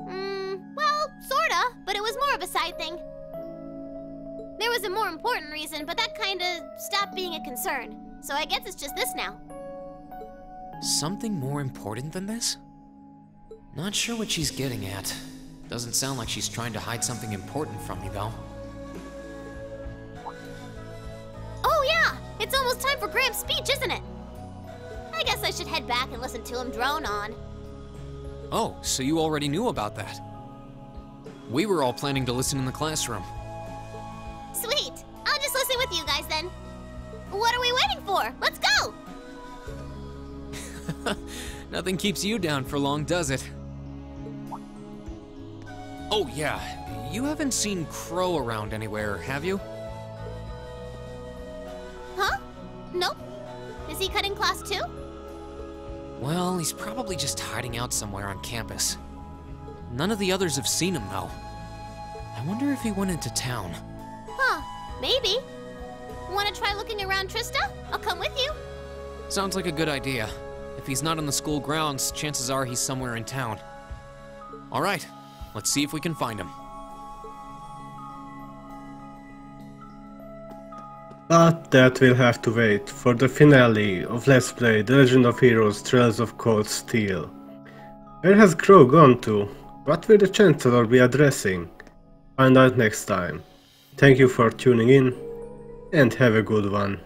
Speaker 19: Well, sorta, but it was more of a side thing. There was a more important reason, but that kinda stopped being a concern. So I guess it's just this now.
Speaker 2: Something more important than this? Not sure what she's getting at. Doesn't sound like she's trying to hide something important from me, though.
Speaker 19: Oh yeah! It's almost time for Gramps' speech, isn't it? I guess I should head back and listen to him drone on.
Speaker 2: Oh, so you already knew about that. We were all planning to listen in the classroom.
Speaker 19: Sweet! I'll just listen with you guys then. What are we waiting for? Let's go!
Speaker 2: Nothing keeps you down for long, does it? Oh yeah, you haven't seen Crow around anywhere, have you?
Speaker 19: Huh? Nope. Is he cutting class too?
Speaker 2: Well, he's probably just hiding out somewhere on campus. None of the others have seen him, though. I wonder if he went into town.
Speaker 19: Huh, maybe. Wanna try looking around, Trista? I'll come with you.
Speaker 2: Sounds like a good idea. If he's not on the school grounds, chances are he's somewhere in town. All right, let's see if we can find him.
Speaker 1: But that will have to wait for the finale of Let's Play The Legend of Heroes Trails of Cold Steel. Where has Crow gone to? What will the Chancellor be addressing? Find out next time. Thank you for tuning in, and have a good one.